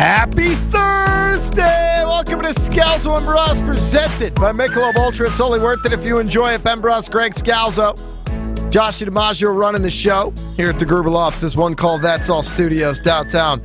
Happy Thursday! Welcome to Scalzo and Brust, presented by Michelob Ultra. It's only worth it if you enjoy it. Ben Brust, Greg Scalzo, Josh DiMaggio running the show here at the Gruber offices. One called That's All Studios downtown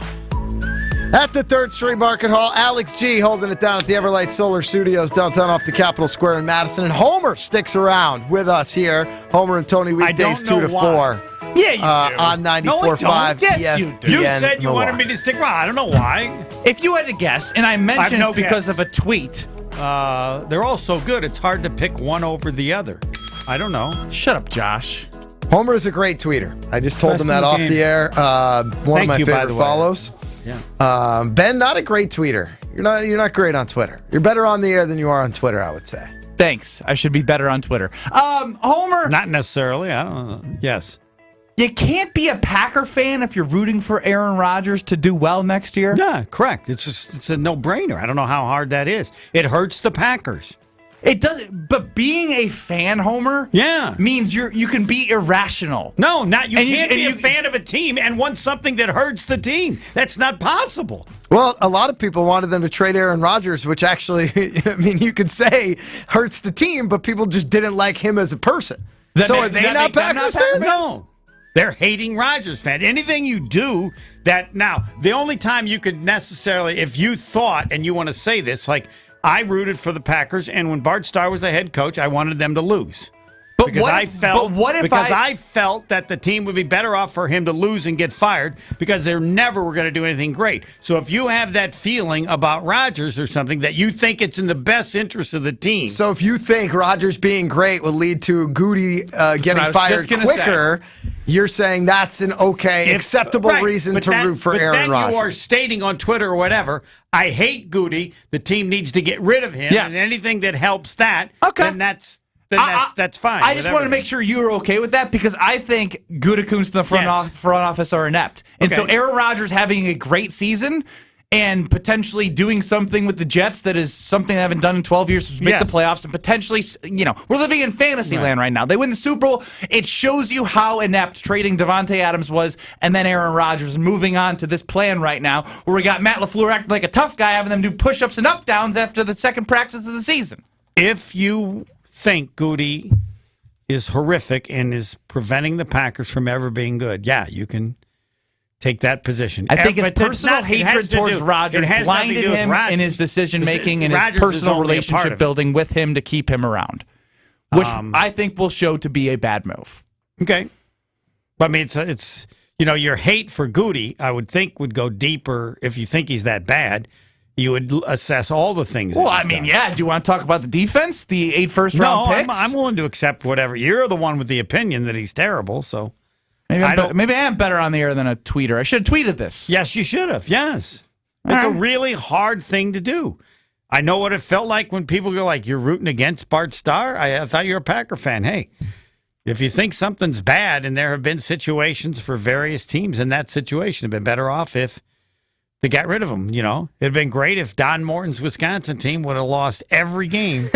at the 3rd Street Market Hall. Alex G holding it down at the Everlight Solar Studios downtown off the Capitol Square in Madison. And Homer sticks around with us here. Homer and Tony weekdays 2 to 4. Yeah, you do. On 94.5. Yes, you do. You said you wanted me to stick around. I don't know why. If you had to guess, and I mentioned it's because of a tweet. They're all so good, it's hard to pick one over the other. I don't know. Shut up, Josh. Homer is a great tweeter. I just told him that off the air. One of my favorite follows. Yeah. Ben, not a great tweeter. You're not great on Twitter. You're better on the air than you are on Twitter, I would say. Thanks. I should be better on Twitter. Homer. Not necessarily. I don't know. Yes. You can't be a Packer fan if you're rooting for Aaron Rodgers to do well next year. Yeah, correct. It's a no-brainer. I don't know how hard that is. It hurts the Packers. It does, but being a fan, Homer, means you can be irrational. No, not you can't be a fan of a team and want something that hurts the team. That's not possible. Well, a lot of people wanted them to trade Aaron Rodgers, which actually, I mean, you could say hurts the team, but people just didn't like him as a person. So are they not Packers fans? No. They're hating Rodgers fans. Anything you do that now, the only time you could necessarily, if you thought, and you want to say this, like I rooted for the Packers, and when Bart Starr was the head coach, I wanted them to lose. But because I felt that the team would be better off for him to lose and get fired because they never were going to do anything great. So if you have that feeling about Rodgers or something that you think it's in the best interest of the team. So if you think Rodgers being great will lead to Goody getting fired quicker, you're saying that's an acceptable reason to root for Aaron Rodgers. But then you are stating on Twitter or whatever, I hate Goody, the team needs to get rid of him, and anything that helps that, then that's fine. I just want to make sure you're okay with that because I think Gutekunst and the front office are inept. And so Aaron Rodgers having a great season and potentially doing something with the Jets that is something they haven't done in 12 years to make the playoffs and potentially, we're living in fantasy land right now. They win the Super Bowl. It shows you how inept trading Devontae Adams was and then Aaron Rodgers moving on to this plan right now where we got Matt LaFleur acting like a tough guy having them do push-ups and up-downs after the second practice of the season. If you think Goody is horrific and is preventing the Packers from ever being good, you can take that position. I think his personal hatred towards Rodgers blinded him in his decision-making and his personal relationship building with him to keep him around, which I think will show to be a bad move. Okay. But I mean, it's your hate for Goody, I would think, would go deeper if you think he's that bad. You would assess all the things. Well, do you want to talk about the defense, the 8 first-round picks? I'm willing to accept whatever. You're the one with the opinion that he's terrible, so maybe I am better on the air than a tweeter. I should have tweeted this. Yes, you should have. Yes, it's a really hard thing to do. I know what it felt like when people go like, "You're rooting against Bart Starr." I thought you're a Packer fan. Hey, if you think something's bad, and there have been situations for various teams in that situation, have been better off if they got rid of him. It'd have been great if Don Morton's Wisconsin team would have lost every game.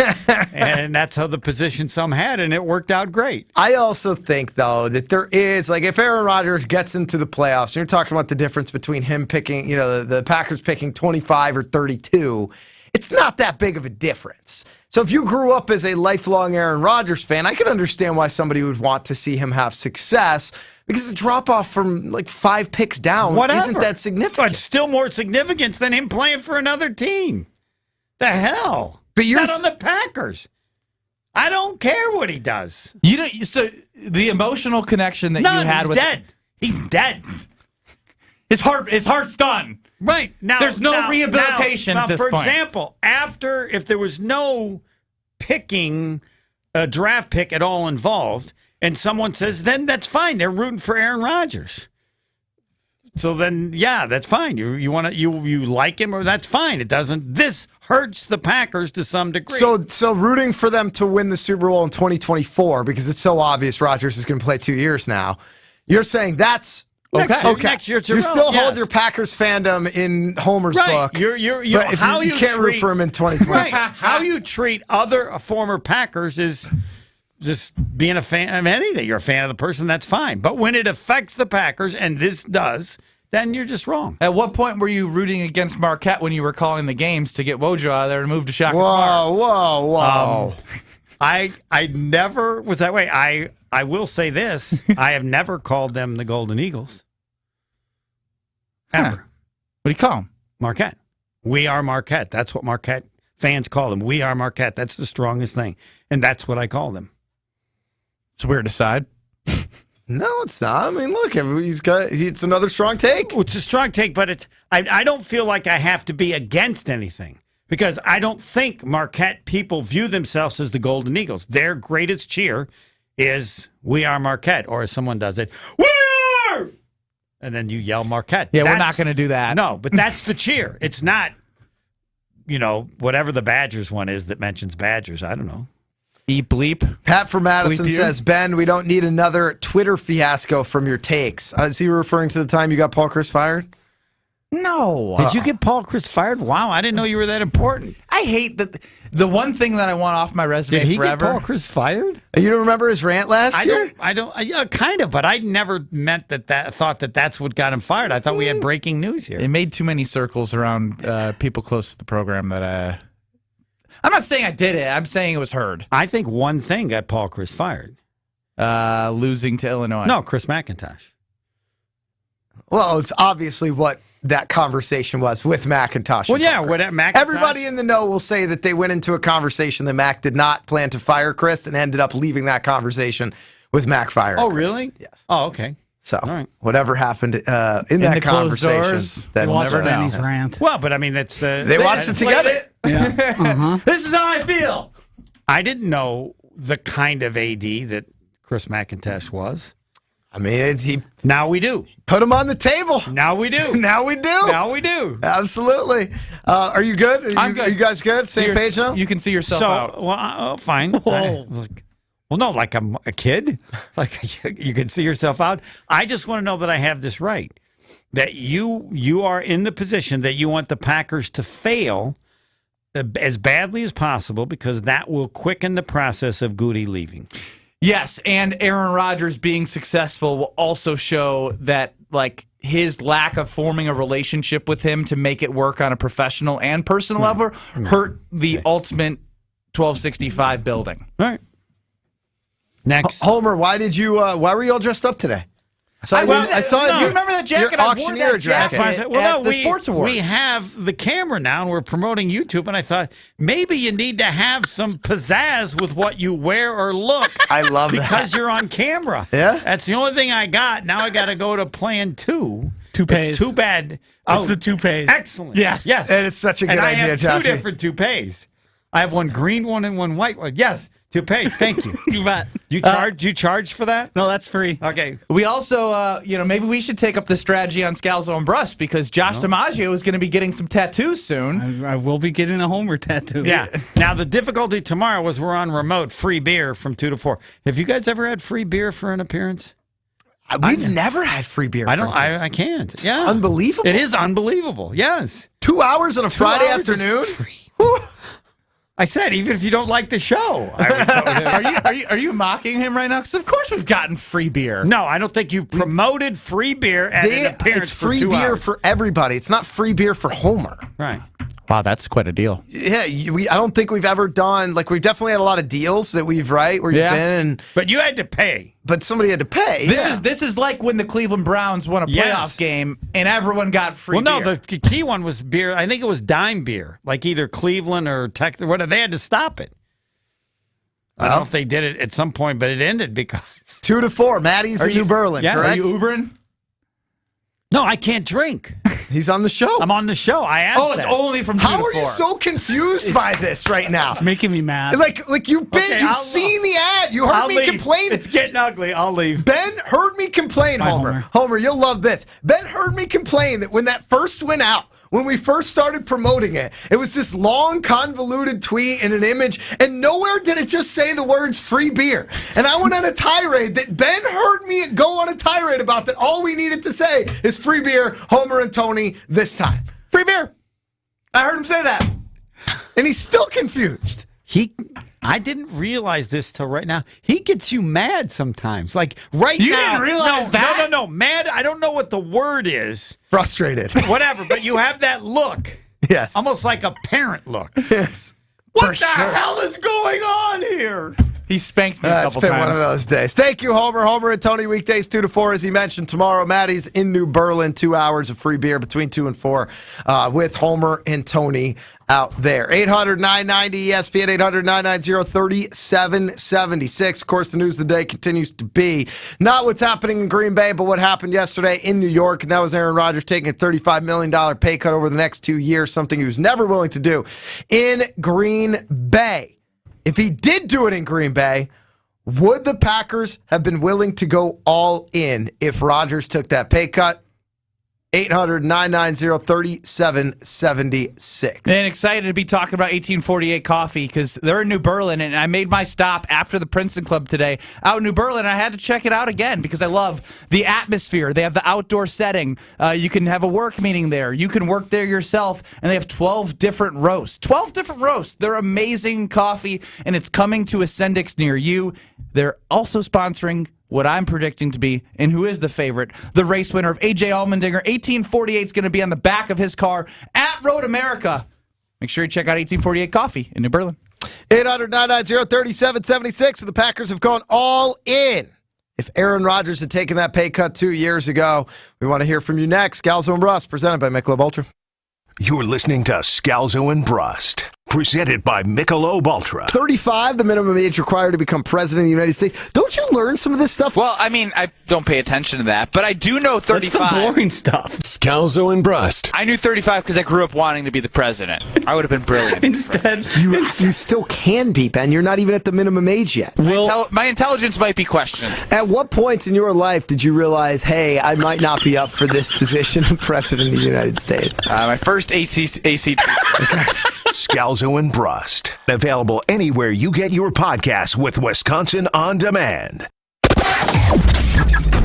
And that's how the position some had, and it worked out great. I also think, though, that there is, like, if Aaron Rodgers gets into the playoffs, and you're talking about the difference between him picking, the Packers picking 25 or 32, it's not that big of a difference. So if you grew up as a lifelong Aaron Rodgers fan, I could understand why somebody would want to see him have success because the drop-off from like 5 picks down isn't that significant. But still more significance than him playing for another team. The hell? But you're not on the Packers. I don't care what he does. So the emotional connection that you had with he's dead. His heart's done. Right. Now there's no rehabilitation at this point. For example, if there was no picking a draft pick at all involved, and someone says, then that's fine. They're rooting for Aaron Rodgers. So then, that's fine. You like him, or that's fine. It doesn't. This hurts the Packers to some degree. So rooting for them to win the Super Bowl in 2024 because it's so obvious Rodgers is going to play 2 years now. You're saying that's okay. Next year, you still hold your Packers fandom in Homer's book. But how you can't root for him in 2020. Right. How you treat other former Packers is just being a fan of anything. You're a fan of the person, that's fine. But when it affects the Packers, and this does, then you're just wrong. At what point were you rooting against Marquette when you were calling the games to get Wojo out of there and move to Shaka Smart? Whoa. I never was that way. I will say this. I have never called them the Golden Eagles. Ever. Huh. What do you call them? Marquette. We are Marquette. That's what Marquette fans call them. We are Marquette. That's the strongest thing. And that's what I call them. It's weird aside. No, it's not. I mean, look, it's another strong take. It's a strong take, but I don't feel like I have to be against anything because I don't think Marquette people view themselves as the Golden Eagles. Their greatest cheer is "We are Marquette," or as someone does it, "We are," and then you yell Marquette. Yeah, we're not going to do that. No, but that's the cheer. It's not, whatever the Badgers one is that mentions Badgers. I don't know. Beep bleep. Pat from Madison says, Ben, we don't need another Twitter fiasco from your takes. Is he referring to the time you got Paul Chris fired? No. Did you get Paul Chris fired? Wow, I didn't know you were that important. I hate that. The one thing that I want off my resume Did he forever. get Paul Chris fired? You don't remember his rant last year? Yeah, kind of, but I never meant thought that's what got him fired. I thought we had breaking news here. It made too many circles around people close to the program that I'm not saying I did it. I'm saying it was heard. I think one thing got Paul Chris fired. Losing to Illinois. No, Chris McIntosh. Well, it's obviously what that conversation was with McIntosh. Well, yeah, what McIntosh. Everybody in the know will say that they went into a conversation that Mac did not plan to fire Chris and ended up leaving that conversation with Mac firing Oh, Chris. Really? Yes. Oh, okay. So, all right. Whatever happened in that conversation, that Watch never know. Danny's rant. Well, but I mean, that's They watched it together. Yeah. This is how I feel. I didn't know the kind of AD that Chris McIntosh was. I mean, he Now we do. put him on the table. Now we do. Now we do. Now we do. Absolutely. Are you good? I'm good. Are you guys good? Same page now? You can see yourself out. Well, fine. Well, no, like I'm a kid. Like you can see yourself out. I just want to know that I have this right. That you are in the position that you want the Packers to fail as badly as possible because that will quicken the process of Goody leaving. Yes, and Aaron Rodgers being successful will also show that his lack of forming a relationship with him to make it work on a professional and personal level hurt the ultimate 1265 building. All right. Next. Homer, why were you all dressed up today? I saw you remember that jacket? Your I wore auctioneer that jacket. jacket. At the Sports Awards. We have the camera now, and we're promoting YouTube. And I thought maybe you need to have some pizzazz with what you wear or look. I love that. Because you're on camera. Yeah? That's the only thing I got. Now I got to go to plan 2. Toupees. It's too bad. It's the toupees. Excellent. Yes. Yes. That is such a good and idea, I have Josh. 2 different toupees. I have one green one and one white one. Yes. Toupees. Thank you. You bet. You charge for that? No, that's free. Okay. We also, maybe we should take up the strategy on Scalzo and Brust because Josh DiMaggio is going to be getting some tattoos soon. I will be getting a Homer tattoo. Yeah. Now, the difficulty tomorrow was we're on remote, free beer from 2 to 4. Have you guys ever had free beer for an appearance? We've never had free beer. I can't. Yeah. Unbelievable. It is unbelievable. Yes. 2 hours on a Friday afternoon? I said, even if you don't like the show. I would go there. Are you mocking him right now? Because of course we've gotten free beer. No, I don't think you've promoted free beer at an appearance It's free for 2 beer hours. for everybody. It's not free beer for Homer. Right. Wow, that's quite a deal. Yeah, I don't think we've ever done, we've definitely had a lot of deals that where you've been, But you had to pay. but somebody had to pay. This is like when the Cleveland Browns won a playoff Yes. game and everyone got free beer. Well, no, the key one was beer. I think it was dime beer, like either Cleveland or Texas. Whatever. They had to stop it. I don't know if they did it at some point, but it ended because 2 to 4. Maddie's in New Berlin, yeah, correct? Are you Ubering? no, I can't drink. He's on the show. I'm on the show. I asked. Oh, it's that. only from 2 How to are 4. you so confused by this right now? It's making me mad. Like you've I'll- seen the ad. You heard I'll me leave. complain. It's getting ugly. I'll leave. Ben heard me complain, Homer. Homer, you'll love this. Ben heard me complain that when that first went out, when we first started promoting it, it was this long, convoluted tweet and an image, and nowhere did it just say the words free beer. And I went on a tirade that Ben heard me go on a tirade about that all we needed to say is free beer, Homer and Tony this time. Free beer. I heard him say that. And he's still confused. I didn't realize this till right now. He gets you mad sometimes. Like right You now. didn't realize that? No. Mad. I don't know what the word is. Frustrated. Whatever. But you have that look. Yes. Almost like a parent look. Yes. What the hell is going on here? He spanked me a It's couple been times. one of those days. Thank you, Homer. Homer and Tony, weekdays 2 to 4. As he mentioned, tomorrow, Maddie's in New Berlin. 2 hours of free beer between 2 and 4 with Homer and Tony out there. 800-990-ESPN, 800-990-3776. Of course, the news of the day continues to be not what's happening in Green Bay, but what happened yesterday in New York, and that was Aaron Rodgers taking a $35 million pay cut over the next 2 years, something he was never willing to do in Green Bay. If he did do it in Green Bay, would the Packers have been willing to go all in if Rodgers took that pay cut? 800-990-3776. And excited to be talking about 1848 coffee because they're in New Berlin, and I made my stop after the Princeton Club today out in New Berlin, and I had to check it out again because I love the atmosphere. They have the outdoor setting. You can have a work meeting there. You can work there yourself, and they have 12 different roasts. 12 different roasts. They're amazing coffee, and it's coming to Ascendix near you. They're also sponsoring what I'm predicting to be, and who is the favorite, the race winner of A.J. Allmendinger. 1848 is going to be on the back of his car at Road America. Make sure you check out 1848 Coffee in New Berlin. 800-990-3776. The Packers have gone all in. If Aaron Rodgers had taken that pay cut 2 years ago, we want to hear from you next. Scalzo and Brust, presented by Michelob Ultra. You're listening to Scalzo and Brust, presented by Michelob Ultra. 35, the minimum age required to become president of the United States. Don't you learn some of this stuff? Well, I mean, I don't pay attention to that, but I do know 35. That's the boring stuff. Scalzo and Brust. I knew 35 because I grew up wanting to be the president. I would have been brilliant. Instead, You still can be, Ben. You're not even at the minimum age yet. My intelligence might be questioned. At what points in your life did you realize, hey, I might not be up for this position of president of the United States? My first AC. Scalzo and Brust. Available anywhere you get your podcasts with Wisconsin On Demand.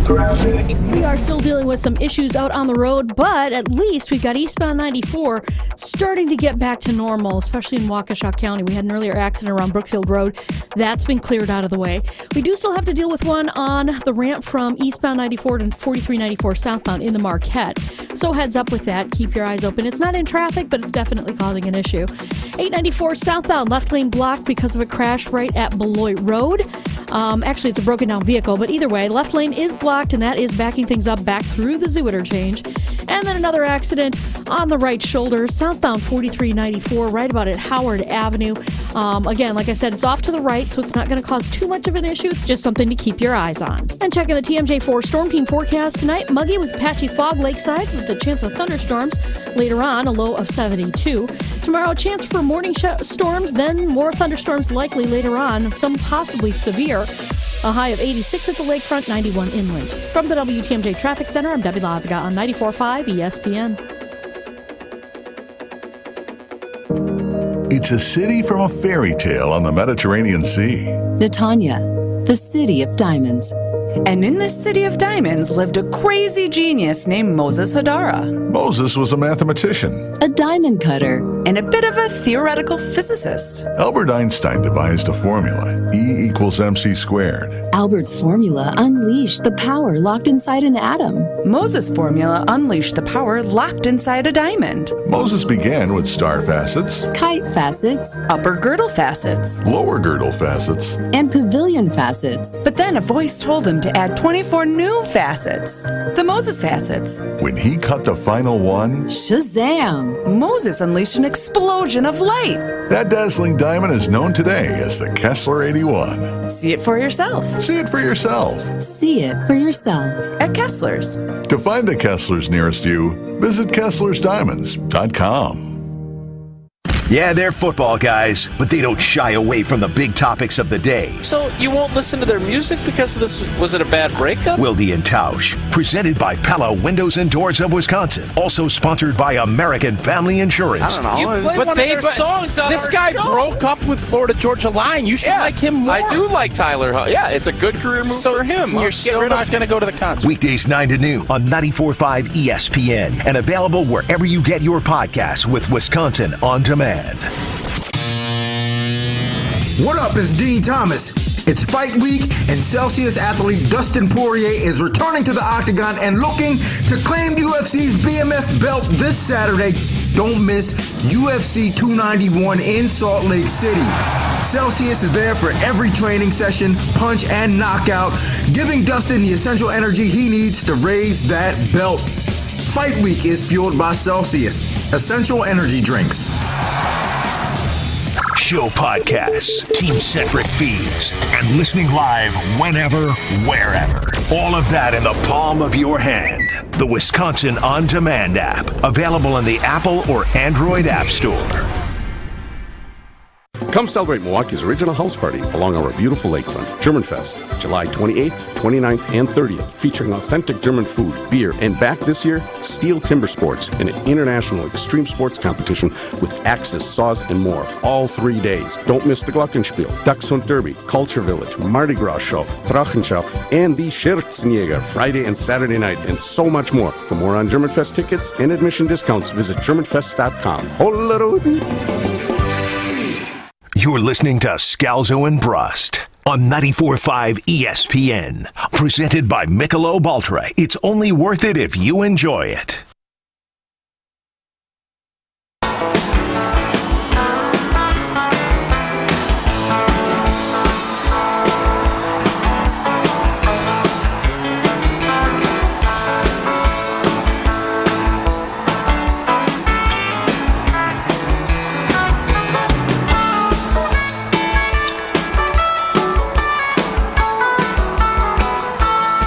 We are still dealing with some issues out on the road, but at least we've got eastbound 94 starting to get back to normal, especially in Waukesha County. We had an earlier accident around Brookfield Road. That's been cleared out of the way. We do still have to deal with one on the ramp from eastbound 94 to 4394 southbound in the Marquette. So heads up with that. Keep your eyes open. It's not in traffic, but it's definitely causing an issue. 894 southbound, left lane blocked because of a crash right at Beloit Road. Actually, it's a broken down vehicle, but either way, left lane is blocked, and that is backing things up back through the zoo interchange. And then another accident on the right shoulder, southbound 4394, right about at Howard Avenue. Again, like I said, it's off to the right, so it's not going to cause too much of an issue. It's just something to keep your eyes on. And checking the TMJ4 Storm Team forecast tonight, muggy with patchy fog lakeside with a chance of thunderstorms. Later on, a low of 72. Tomorrow, a chance for morning storms, then more thunderstorms likely later on, some possibly severe. A high of 86 at the lakefront, 91 inland. From the WTMJ Traffic Center, I'm Debbie Lazaga on 94.5 ESPN. It's a city from a fairy tale on the Mediterranean Sea. Netanya, the city of diamonds. And in this city of diamonds lived a crazy genius named Moses Hadara. Moses was a mathematician. A diamond cutter. And a bit of a theoretical physicist. Albert Einstein devised a formula, E equals MC squared. Albert's formula unleashed the power locked inside an atom. Moses' formula unleashed the power locked inside a diamond. Moses began with star facets, Kite facets. Upper girdle facets. lower girdle facets. And pavilion facets. But then a voice told him to add 24 new facets. The Moses facets. When he cut the final one, Shazam! Moses unleashed an explosion of light. that dazzling diamond is known today as the Kessler 81. See it for yourself. See it for yourself. See it for yourself. At Kessler's. To find the Kesslers nearest you, visit KesslersDiamonds.com. Yeah, they're football guys, but they don't shy away from the big topics of the day. So you won't listen to their music because this was it a bad breakup? Wilde and Tausch, presented by Pella Windows and Doors of Wisconsin. Also sponsored by American Family Insurance. I don't know. But songs on this guy broke up with Florida Georgia Line. You should like him more. I do like Tyler. Yeah, it's a good career move for him. You're still not going to go to the concert. Weekdays 9 to noon on 94.5 ESPN and available wherever you get your podcasts with Wisconsin On Demand. What up, it's Dean Thomas. It's fight week, and Celsius athlete Dustin Poirier is returning to the octagon and looking to claim UFC's BMF belt this Saturday. Don't miss UFC 291 in Salt Lake City. Celsius is there for every training session, punch, and knockout, giving Dustin the essential energy he needs to raise that belt. Fight week is fueled by Celsius, essential energy drinks. Show podcasts, team-centric feeds, and listening live whenever, wherever. All of that in the palm of your hand. The Wisconsin On Demand app, available in the Apple or Android App Store. Come celebrate Milwaukee's original house party along our beautiful lakefront. Germanfest, July 28th, 29th, and 30th, featuring authentic German food, beer, and back this year, Steel Timber Sports, an international extreme sports competition with axes, saws, and more, all 3 days. Don't miss the Glockenspiel, Dachshund Derby, Culture Village, Mardi Gras Show, Drachenschau, and the Schürzenjäger, Friday and Saturday night, and so much more. For more on Germanfest tickets and admission discounts, visit germanfest.com. You're listening to Scalzo and Brust on 94.5 ESPN. Presented by Michelob Ultra. It's only worth it if you enjoy it.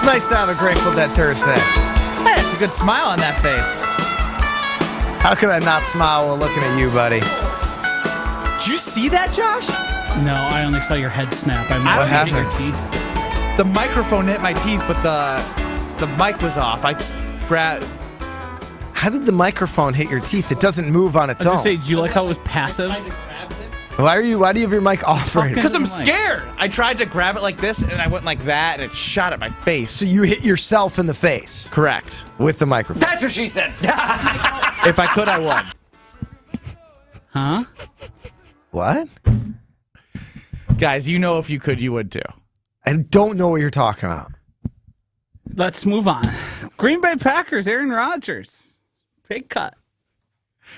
Nice to have a Grateful Dead Thursday. Hey, it's a good smile on that face. How could I not smile while looking at you, buddy? Did you see that, Josh? No, I only saw your head snap. What happened? Your teeth. The microphone hit my teeth, but the mic was off. I just grabbed. How did the microphone hit your teeth? It doesn't move on its I own. was going to say, do you like how it was passive? Why do you have your mic off right now? Because I'm scared. I tried to grab it like this, and I went like that, and it shot at my face. So you hit yourself in the face. Correct. With the microphone. That's what she said. If I could, I would. Huh? What? Guys, you know if you could, you would too. I don't know what you're talking about. Let's move on. Green Bay Packers, Aaron Rodgers. Big cut.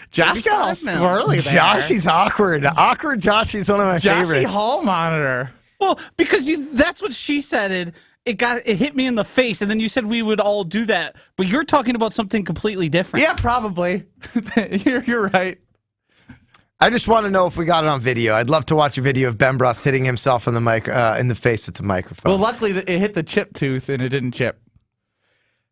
Josh got all squirrely there. Joshy's awkward. Awkward Joshy's one of my favorites. Joshy Hall monitor. Well, because that's what she said. It hit me in the face, and then you said we would all do that. But you're talking about something completely different. Yeah, probably. You're right. I just want to know if we got it on video. I'd love to watch a video of Ben Brust hitting himself in the face with the microphone. Well, luckily it hit the chip tooth and it didn't chip.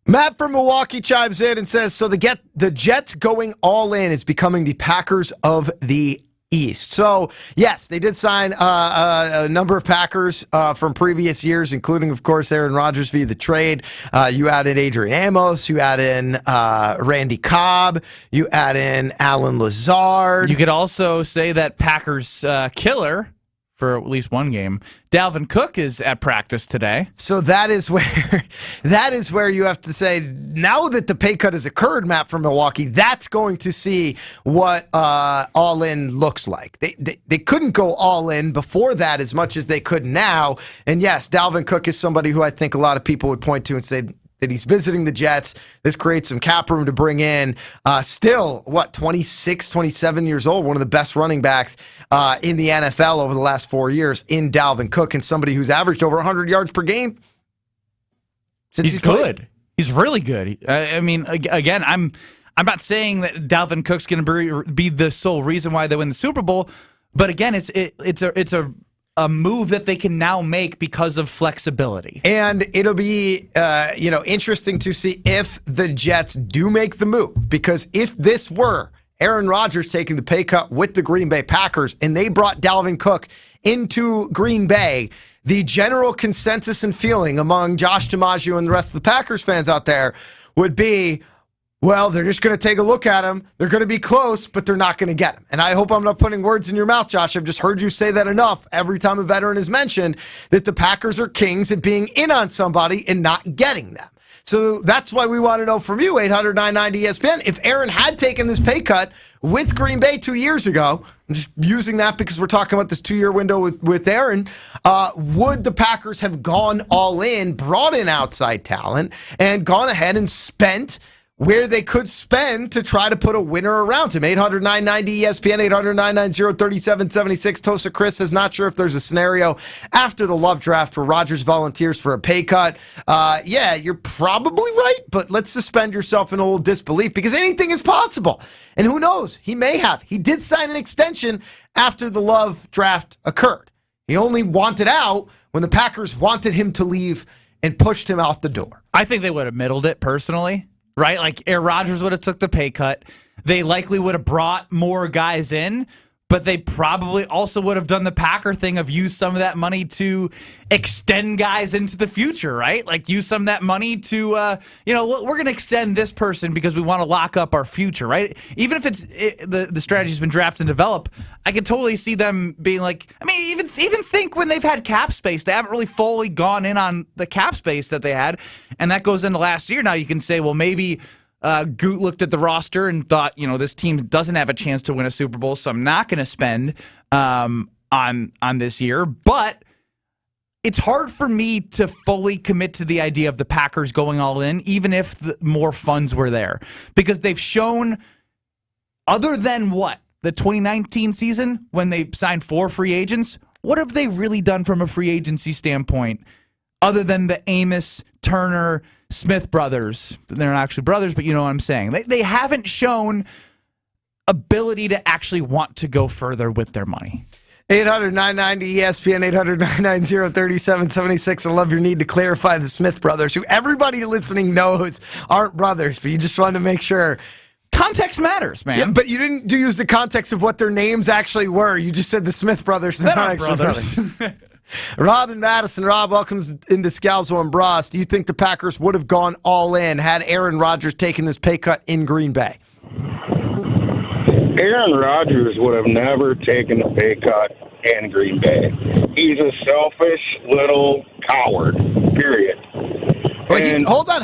Matt from Milwaukee chimes in and says, so the Jets going all in is becoming the Packers of the East. So, yes, they did sign a number of Packers from previous years, including, of course, Aaron Rodgers via the trade. You add in Adrian Amos. You add in Randy Cobb. You add in Alan Lazard. You could also say that Packers killer for at least one game, Dalvin Cook is at practice today. So that is where you have to say, now that the pay cut has occurred, Matt from Milwaukee, that's going to see what all in looks like. They couldn't go all in before that as much as they could now. And yes, Dalvin Cook is somebody who I think a lot of people would point to and say that he's visiting the Jets. This creates some cap room to bring in. Still, 26, 27 years old, one of the best running backs in the NFL over the last 4 years in Dalvin Cook, and somebody who's averaged over 100 yards per game. He's good. He's really good. I mean, again, I'm not saying that Dalvin Cook's going to be the sole reason why they win the Super Bowl, but again, it's a move that they can now make because of flexibility. And it'll be interesting to see if the Jets do make the move, because if this were Aaron Rodgers taking the pay cut with the Green Bay Packers and they brought Dalvin Cook into Green Bay, the general consensus and feeling among Josh DiMaggio and the rest of the Packers fans out there would be, well, they're just going to take a look at him. They're going to be close, but they're not going to get him. And I hope I'm not putting words in your mouth, Josh. I've just heard you say that enough every time a veteran is mentioned, that the Packers are kings at being in on somebody and not getting them. So that's why we want to know from you, 800-990-ESPN, if Aaron had taken this pay cut with Green Bay 2 years ago, I'm just using that because we're talking about this 2-year window with Aaron, would the Packers have gone all in, brought in outside talent, and gone ahead and spent where they could spend to try to put a winner around him? 800-990-ESPN, 800-990-3776. Tosa Chris is not sure if there's a scenario after the Love draft where Rodgers volunteers for a pay cut. Yeah, you're probably right, but let's suspend yourself in a little disbelief because anything is possible. And who knows? He may have. He did sign an extension after the Love draft occurred. He only wanted out when the Packers wanted him to leave and pushed him out the door. I think they would have middled it personally. Right? Like Aaron Rodgers would have took the pay cut. They likely would have brought more guys in, but they probably also would have done the Packer thing of use some of that money to extend guys into the future, right? Like use some of that money to, we're going to extend this person because we want to lock up our future, right? Even if the strategy's been draft and develop, I can totally see them being like, I mean, even think when they've had cap space, they haven't really fully gone in on the cap space that they had, and that goes into last year. Now you can say, well, maybe Goot looked at the roster and thought, this team doesn't have a chance to win a Super Bowl, so I'm not going to spend on this year. But it's hard for me to fully commit to the idea of the Packers going all in, even if more funds were there, because they've shown, other than the 2019 season when they signed 4 free agents, what have they really done from a free agency standpoint, other than the Amos, Turner, Smith brothers? They're not actually brothers, but you know what I'm saying. They haven't shown ability to actually want to go further with their money. 800-990-ESPN, 800-990-3776. I love your need to clarify the Smith brothers, who everybody listening knows aren't brothers, but you just wanted to make sure. Context matters, man. Yeah, but you didn't use the context of what their names actually were. You just said the Smith brothers. They're not brothers. Rob and Madison. Rob, welcome into Scalzo and Brust. Do you think the Packers would have gone all in had Aaron Rodgers taken this pay cut in Green Bay? Aaron Rodgers would have never taken a pay cut in Green Bay. He's a selfish little coward, period. Hold on,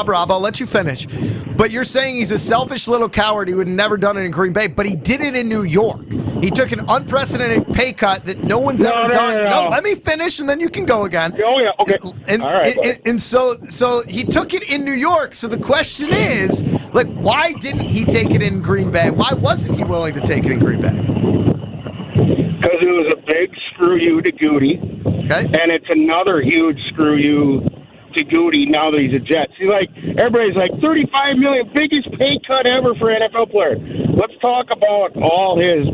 Rob. I'll let you finish. But you're saying he's a selfish little coward. He would have never done it in Green Bay, but he did it in New York. He took an unprecedented pay cut that no one's ever done. No, let me finish, and then you can go again. Oh, yeah, okay. All right. And so he took it in New York. So the question is, why didn't he take it in Green Bay? Why wasn't he willing to take it in Green Bay? Because it was a big screw you to Goody. Okay. And it's another huge screw you to Goody now that he's a Jet. See, everybody's like, $35 million, biggest pay cut ever for an NFL player. Let's talk about all his.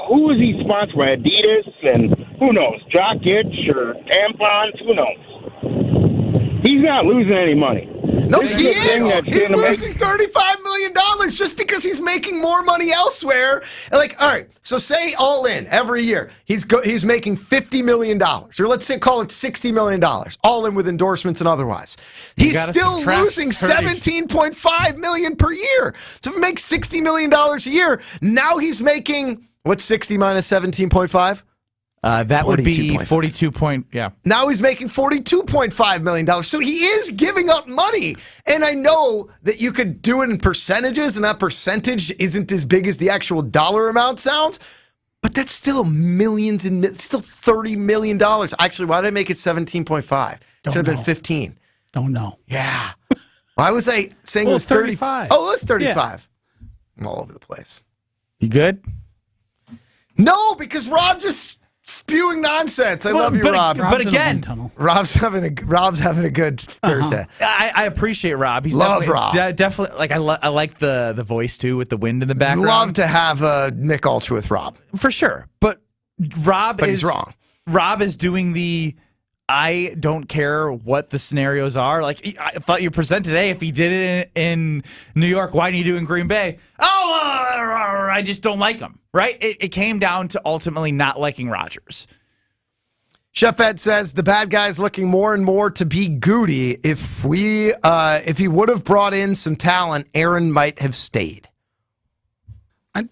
Who is he sponsored by? Adidas and who knows? Jock Itch or tampons? Who knows? He's not losing any money. No, he is. He's losing $35 million just because he's making more money elsewhere. All right, so say all in every year, he's making $50 million, or let's say call it $60 million, all in with endorsements and otherwise. He's still losing $17.5 million per year. So if he makes $60 million a year, now he's making, what's 60 minus 17.5? That would be 42 point, yeah. Now he's making $42.5 million. So he is giving up money. And I know that you could do it in percentages, and that percentage isn't as big as the actual dollar amount sounds. But that's still millions and still $30 million. Actually, why did I make it 17.5? Should have been 15. Don't know. Yeah. Why was I saying it was 35? Oh, it was 35. Yeah. I'm all over the place. You good? No, because Rob just spewing nonsense. I love you, Rob. But again, Rob's having a good Thursday. I appreciate Rob. Love Rob. Definitely, I like the voice too with the wind in the background. Love to have Nick Ultra with Rob for sure. But he's wrong. Rob is doing the I don't care what the scenarios are. I thought you presented today. If he did it in New York, why didn't you do it in Green Bay? I just don't like him. Right? It came down to ultimately not liking Rodgers. Chef Ed says the bad guy's looking more and more to be Goody. If he would have brought in some talent, Aaron might have stayed.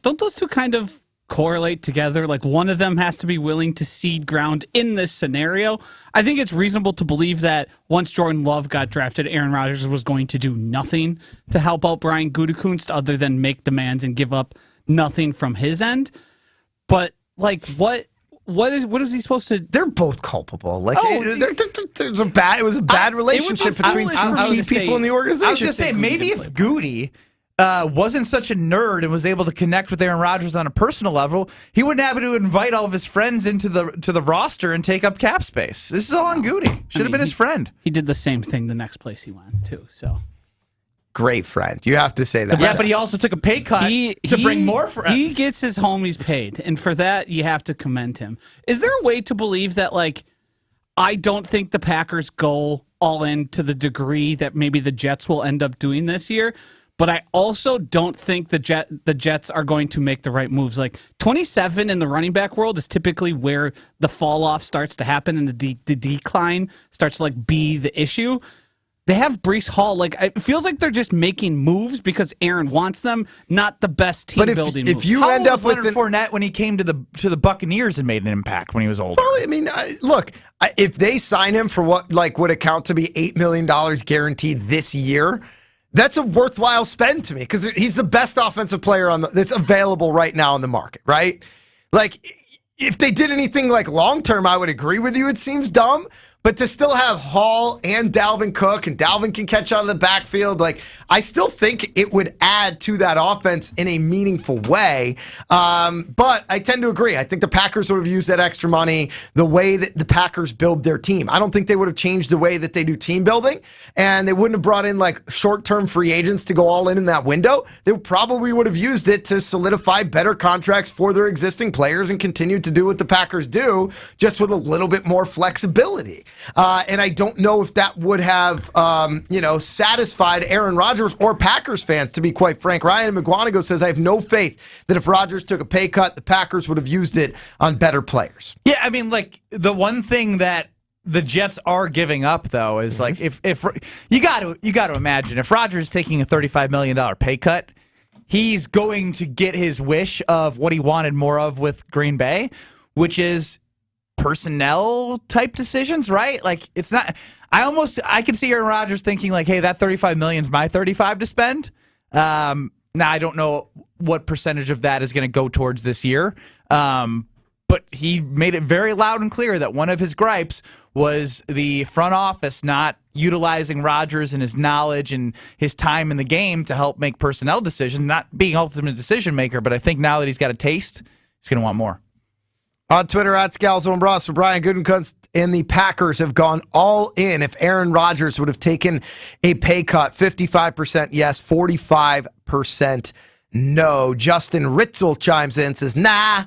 Don't those two kind of correlate together. Like, one of them has to be willing to cede ground in this scenario. I think it's reasonable to believe that once Jordan Love got drafted, Aaron Rodgers was going to do nothing to help out Brian Gutekunst other than make demands and give up nothing from his end. But, like, what is he supposed to? They're both culpable. Like, it was a bad relationship between two key people in the organization. I was going to say, maybe if Goody wasn't such a nerd and was able to connect with Aaron Rodgers on a personal level, he wouldn't have to invite all of his friends into the roster and take up cap space. This is all on Goody. Should have been his friend. He did the same thing the next place he went too. So. Great friend. You have to say that. Yeah, but he also took a pay cut to bring more friends. He gets his homies paid, and for that, you have to commend him. Is there a way to believe that, like, I don't think the Packers go all in to the degree that maybe the Jets will end up doing this year, but I also don't think the Jets are going to make the right moves. Like, 27 in the running back world is typically where the fall off starts to happen and the decline starts to, like, be the issue. They have Breece Hall. Like, it feels like they're just making moves because Aaron wants them, not the best team building. If you end up with Leonard Fournette when he came to the Buccaneers and made an impact when he was older. Probably. I mean, look, if they sign him for what would account to be $8 million guaranteed this year, that's a worthwhile spend to me because he's the best offensive player that's available right now in the market. Right? Like, if they did anything like long term, I would agree with you. It seems dumb. But to still have Hall and Dalvin Cook, and Dalvin can catch out of the backfield, like, I still think it would add to that offense in a meaningful way. But I tend to agree. I think the Packers would have used that extra money the way that the Packers build their team. I don't think they would have changed the way that they do team building, and they wouldn't have brought in, like, short-term free agents to go all in that window. They probably would have used it to solidify better contracts for their existing players and continue to do what the Packers do, just with a little bit more flexibility. And I don't know if that would have, satisfied Aaron Rodgers or Packers fans, to be quite frank. Ryan McGuanago says, I have no faith that if Rodgers took a pay cut, the Packers would have used it on better players. Yeah, I mean, like, the one thing that the Jets are giving up, though, is like, if you got to imagine, if Rodgers is taking a $35 million pay cut, he's going to get his wish of what he wanted more of with Green Bay, which is personnel type decisions, right? Like, it's not. I can see Aaron Rodgers thinking like, "Hey, that $35 million is my $35 to spend." Now, I don't know what percentage of that is going to go towards this year, but he made it very loud and clear that one of his gripes was the front office not utilizing Rodgers and his knowledge and his time in the game to help make personnel decisions, not being ultimate decision maker. But I think now that he's got a taste, he's going to want more. On Twitter, at Scalzo and Brust, Brian Gutekunst and the Packers have gone all in if Aaron Rodgers would have taken a pay cut. 55% yes, 45% no. Justin Ritzel chimes in and says, nah,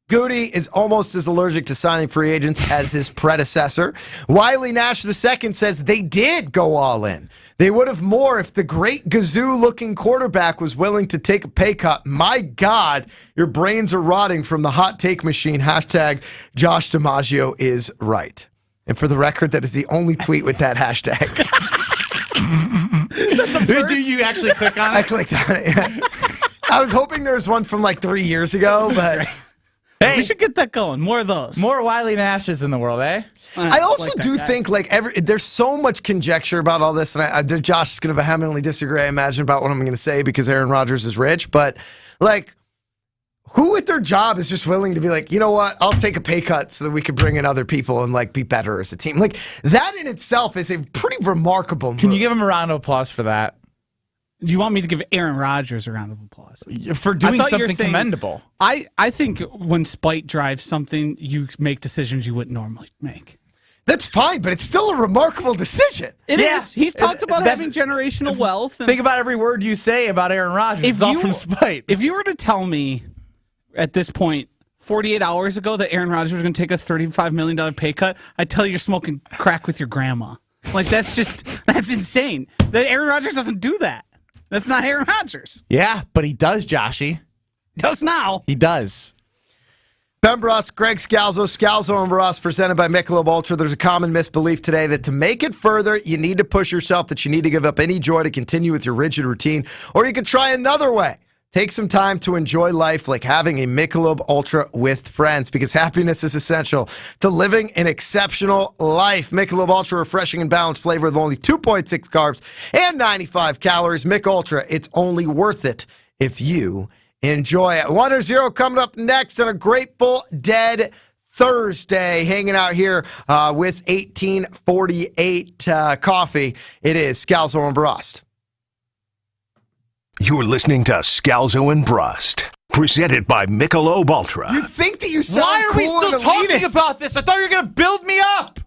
Goody is almost as allergic to signing free agents as his predecessor. Wiley Nash II says they did go all in. They would have more if the great Gazoo-looking quarterback was willing to take a pay cut. My God, your brains are rotting from the hot take machine. Hashtag Josh DiMaggio is right. And for the record, that is the only tweet with that hashtag. Do you actually click on it? I clicked on it, yeah. I was hoping there was one from like 3 years ago, but... Hey, we should get that going. More of those. More Wiley Nashes in the world, eh? I also think there's so much conjecture about all this, and Josh is going to vehemently disagree, I imagine, about what I'm going to say because Aaron Rodgers is rich. But like, who at their job is just willing to be like, you know what? I'll take a pay cut so that we can bring in other people and like be better as a team. Like that in itself is a pretty remarkable move. Can you give him a round of applause for that? You want me to give Aaron Rodgers a round of applause for doing something commendable? I think when spite drives something, you make decisions you wouldn't normally make. That's fine, but it's still a remarkable decision. It is. He's talked about having generational wealth. Think about every word you say about Aaron Rodgers. It's all from spite. If you were to tell me at this point, 48 hours ago, that Aaron Rodgers was going to take a $35 million pay cut, I'd tell you you're smoking crack with your grandma. Like, that's insane. Aaron Rodgers doesn't do that. That's not Aaron Rodgers. Yeah, but he does, Joshy. Does now. He does. Ben Brust, Greg Scalzo and Brust, presented by Michelob Ultra. There's a common misbelief today that to make it further, you need to push yourself, that you need to give up any joy to continue with your rigid routine, or you could try another way. Take some time to enjoy life like having a Michelob Ultra with friends, because happiness is essential to living an exceptional life. Michelob Ultra, refreshing and balanced flavor with only 2.6 carbs and 95 calories. Mich Ultra, it's only worth it if you enjoy it. 1-0 coming up next on a Grateful Dead Thursday, hanging out here with 1848 coffee. It is Scalzo and Brust. You're listening to Scalzo and Brust, presented by Michelob Ultra. You think that you sound Why are we cool still and talking elitist? about this? I thought you were going to build me up.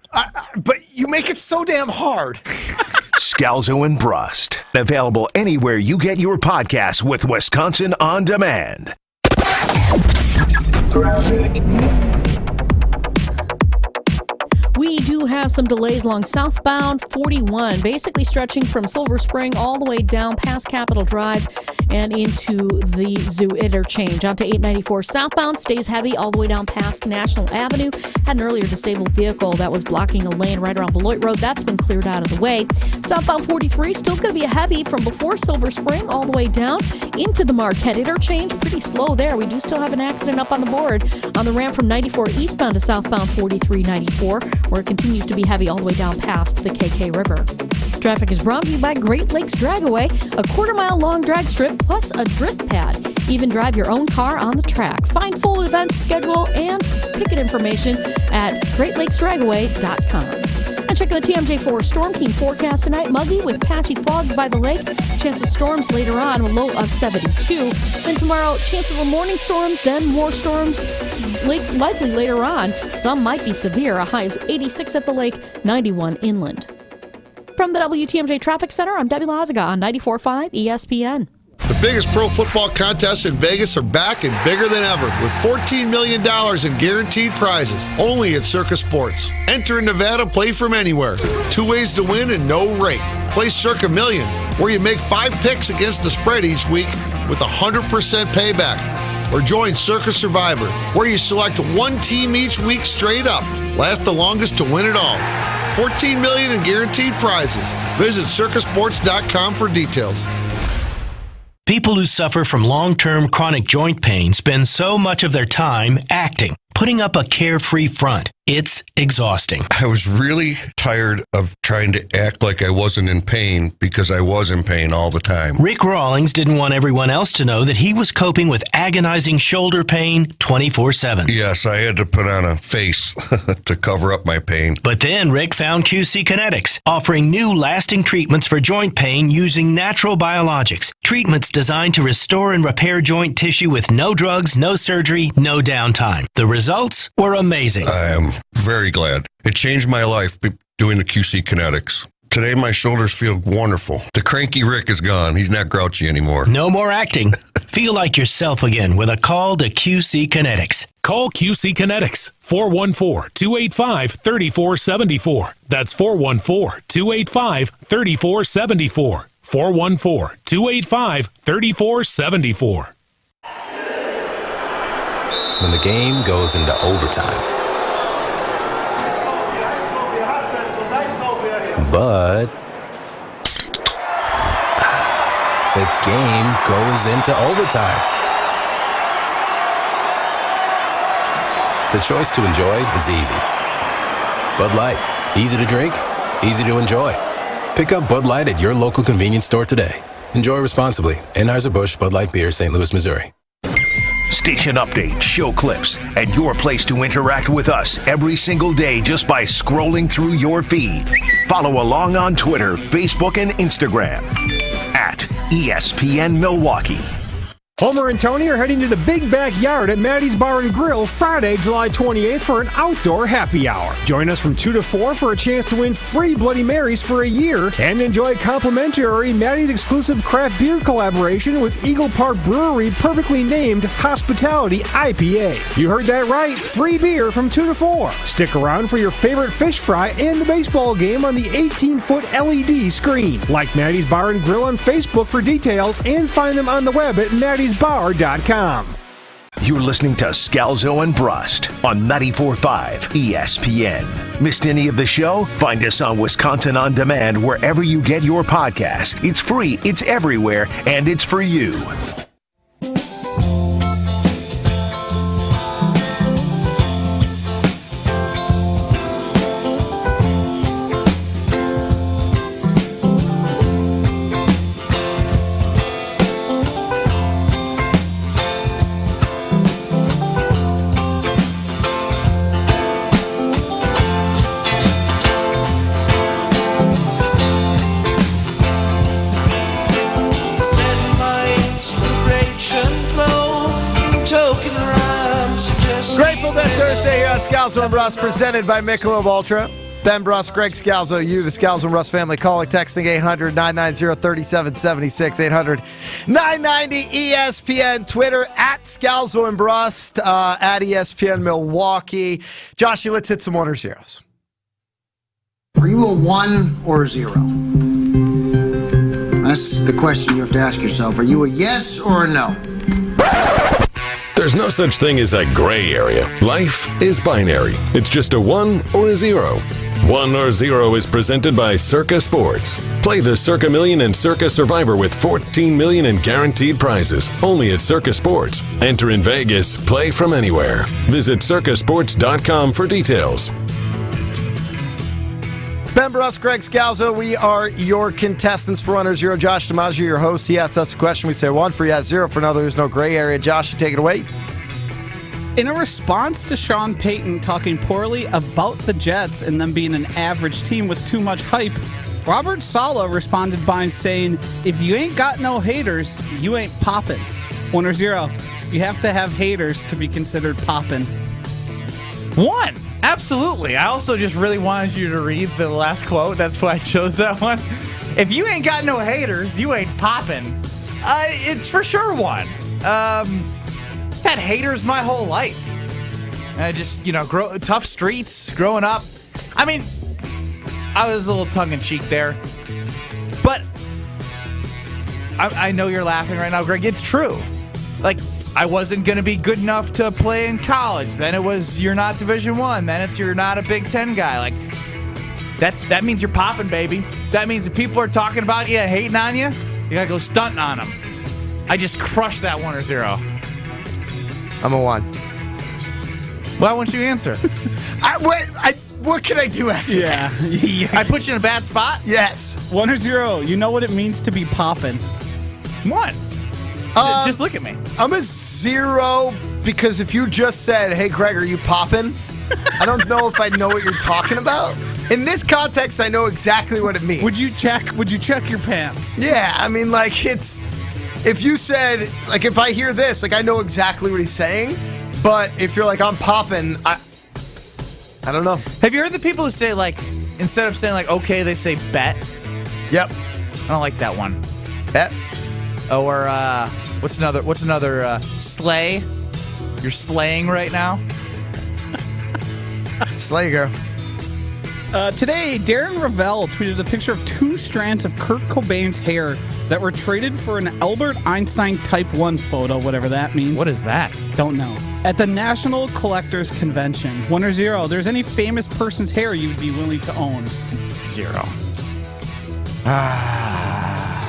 But you make it so damn hard. Scalzo and Brust, available anywhere you get your podcasts with Wisconsin On Demand. We do have some delays along southbound 41, basically stretching from Silver Spring all the way down past Capitol Drive and into the Zoo interchange. Onto 894 southbound stays heavy all the way down past National Avenue. Had an earlier disabled vehicle that was blocking a lane right around Beloit Road. That's been cleared out of the way. Southbound 43 still going to be a heavy from before Silver Spring all the way down into the Marquette interchange. Pretty slow there. We do still have an accident up on the board on the ramp from 94 eastbound to southbound 4394, where it continues to be heavy all the way down past the KK River. Traffic is brought to you by Great Lakes Dragaway, a quarter-mile long drag strip plus a drift pad. Even drive your own car on the track. Find full event schedule and ticket information at greatlakesdragaway.com. And check the TMJ4 Storm Team forecast tonight. Muggy with patchy fog by the lake. Chance of storms later on, a low of 72. Then tomorrow, chance of a morning storms, then more storms likely later on. Some might be severe. A high of 86 at the lake, 91 inland. From the WTMJ Traffic Center, I'm Debbie Lazaga on 94.5 ESPN. The biggest pro football contests in Vegas are back and bigger than ever with $14 million in guaranteed prizes only at Circus Sports. Enter in Nevada, play from anywhere. 2 ways to win and no rake. Play Circa Million, where you make 5 picks against the spread each week with 100% payback. Or join Circus Survivor, where you select one team each week straight up. Last the longest to win it all. $14 million in guaranteed prizes. Visit circusports.com for details. People who suffer from long-term chronic joint pain spend so much of their time acting, putting up a carefree front. It's exhausting. I was really tired of trying to act like I wasn't in pain because I was in pain all the time. Rick Rawlings didn't want everyone else to know that he was coping with agonizing shoulder pain 24/7. Yes, I had to put on a face to cover up my pain. But then Rick found QC Kinetics, offering new lasting treatments for joint pain using natural biologics. Treatments designed to restore and repair joint tissue with no drugs, no surgery, no downtime. The results were amazing. I am very glad. It changed my life doing the QC Kinetics. Today, my shoulders feel wonderful. The cranky Rick is gone. He's not grouchy anymore. No more acting. Feel like yourself again with a call to QC Kinetics. Call QC Kinetics, 414-285-3474. That's 414-285-3474. 414-285-3474. When the game goes into overtime. But the game goes into overtime. The choice to enjoy is easy. Bud Light, easy to drink, easy to enjoy. Pick up Bud Light at your local convenience store today. Enjoy responsibly. Anheuser-Busch Bud Light Beer, St. Louis, Missouri. Station updates, show clips, and your place to interact with us every single day just by scrolling through your feed. Follow along on Twitter, Facebook, and Instagram at ESPN Milwaukee. Homer and Tony are heading to the big backyard at Maddie's Bar and Grill Friday, July 28th for an outdoor happy hour. Join us from 2 to 4 for a chance to win free Bloody Marys for a year and enjoy complimentary Maddie's exclusive craft beer collaboration with Eagle Park Brewery perfectly named Hospitality IPA. You heard that right, free beer from 2 to 4. Stick around for your favorite fish fry and the baseball game on the 18-foot LED screen. Like Maddie's Bar and Grill on Facebook for details and find them on the web at maddie'sbar.com. You're listening to Scalzo and Brust on 94.5 ESPN. Missed any of the show? Find us on Wisconsin On Demand wherever you get your podcasts. It's free, it's everywhere, and it's for you. Grateful Dead Thursday here on Scalzo and Brust, presented by Michelob Ultra. Ben Brust, Greg Scalzo, you, the Scalzo and Brust family, calling, texting 800-990-3776, 800-990-ESPN, Twitter, at Scalzo and Brust, at ESPN Milwaukee. Josh, let's hit some 1 or 0s. Are you a 1 or a 0? That's the question you have to ask yourself. Are you a yes or a no? There's no such thing as a gray area. Life is binary. It's just a 1 or a 0. 1 or 0 is presented by Circa Sports. Play the Circa Million and Circa Survivor with $14 million in guaranteed prizes. Only at Circa Sports. Enter in Vegas. Play from anywhere. Visit circasports.com for details. Ben Brust, Greg Scalzo, we are your contestants for 1 or 0. Josh DiMaggio, your host. He asks us a question. We say 1 for yes, 0 for no. There's no gray area. Josh, you take it away. In a response to Sean Payton talking poorly about the Jets and them being an average team with too much hype, Robert Saleh responded by saying, if you ain't got no haters, you ain't poppin'. 1 or 0. You have to have haters to be considered poppin'. 1. Absolutely. I also just really wanted you to read the last quote. That's why I chose that one. If you ain't got no haters, you ain't poppin'. It's for sure 1. Had haters my whole life. I just, tough streets growing up. I mean, I was a little tongue-in-cheek there. But I know you're laughing right now, Greg. It's true. Like, I wasn't going to be good enough to play in college. Then it was, you're not Division I. Then it's, you're not a Big Ten guy. Like, that means you're popping, baby. That means if people are talking about you, hating on you, you got to go stunting on them. I just crushed that 1 or 0. I'm a 1. Why won't you answer? What can I do after that? Yeah. I put you in a bad spot? Yes. 1 or 0. You know what it means to be poppin'. 1. Just look at me. I'm a 0 because if you just said, hey, Greg, are you poppin'? I don't know if I know what you're talking about. In this context, I know exactly what it means. Would you check your pants? Yeah, I mean, like, it's... If you said, like, if I hear this, like, I know exactly what he's saying. But if you're like, I'm popping, I don't know. Have you heard the people who say, like, instead of saying, like, okay, they say bet? Yep. I don't like that one. Bet? Or, what's another, slay? You're slaying right now? Slay, girl. Today, Darren Ravel tweeted a picture of 2 strands of Kurt Cobain's hair that were traded for an Albert Einstein Type 1 photo, whatever that means. What is that? Don't know. At the National Collectors Convention. 1 or 0. There's any famous person's hair you'd be willing to own? 0. I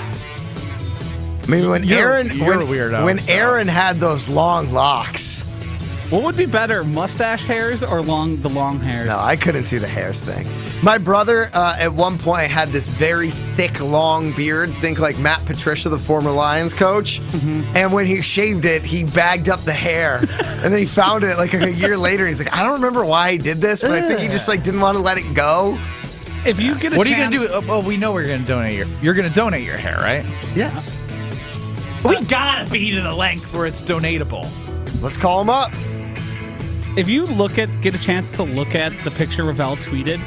mean, when You're a weirdo, when Aaron had those long locks. What would be better, mustache hairs or the long hairs? No, I couldn't do the hairs thing. My brother, at one point, had this very thick, long beard. Think like Matt Patricia, the former Lions coach. Mm-hmm. And when he shaved it, he bagged up the hair. And then he found it like a year later. He's like, I don't remember why he did this, but I think he just like didn't want to let it go. If you get what are you going to do? Oh, we know we're going to donate you're going to donate your hair, right? Yes. We got to be to the length where it's donatable. Let's call him up. If you get a chance to look at the picture Ravel tweeted,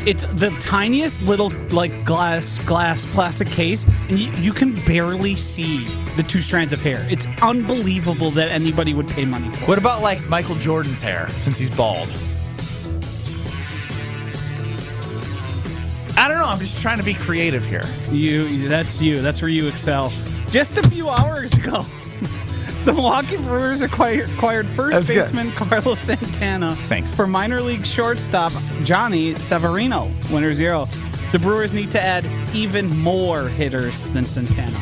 it's the tiniest little like glass plastic case, and you can barely see the 2 strands of hair. It's unbelievable that anybody would pay money for it. What about like Michael Jordan's hair, since he's bald? I don't know. I'm just trying to be creative here. That's where you excel. Just a few hours ago, the Milwaukee Brewers acquired first baseman Carlos Santana for minor league shortstop Johnny Severino. 1 or 0. The Brewers need to add even more hitters than Santana.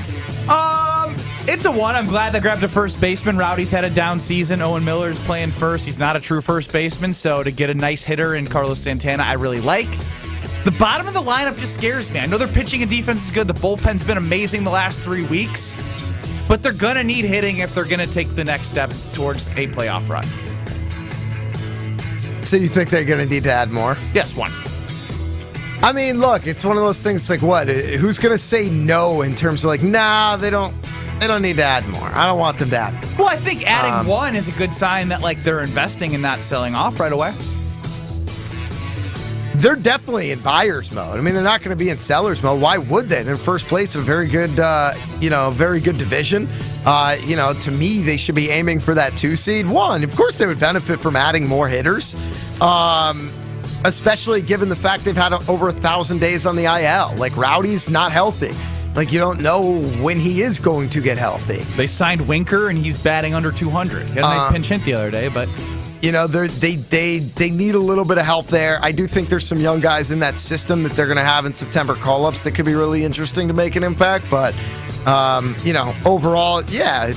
It's a 1. I'm glad they grabbed a first baseman. Rowdy's had a down season. Owen Miller's playing first. He's not a true first baseman, so to get a nice hitter in Carlos Santana, I really like. The bottom of the lineup just scares me. I know their pitching and defense is good. The bullpen's been amazing the last 3 weeks. But they're going to need hitting if they're going to take the next step towards a playoff run. So you think they're going to need to add more? Yes, 1. I mean, look, it's one of those things like what? Who's going to say no in terms of like, nah, they don't. They don't need to add more. I don't want them to add more. Well, I think adding one is a good sign that like they're investing and not selling off right away. They're definitely in buyer's mode. I mean, they're not going to be in seller's mode. Why would they? They're in first place in a very good, very good division. To me, they should be aiming for that 2 seed. One, of course, they would benefit from adding more hitters, especially given the fact they've had over 1,000 days on the IL. Like, Rowdy's not healthy. Like, you don't know when he is going to get healthy. They signed Winker, and he's batting under 200. He had a nice pinch hit the other day, but... They need a little bit of help there. I do think there's some young guys in that system that they're going to have in September call-ups that could be really interesting to make an impact. But, overall, yeah,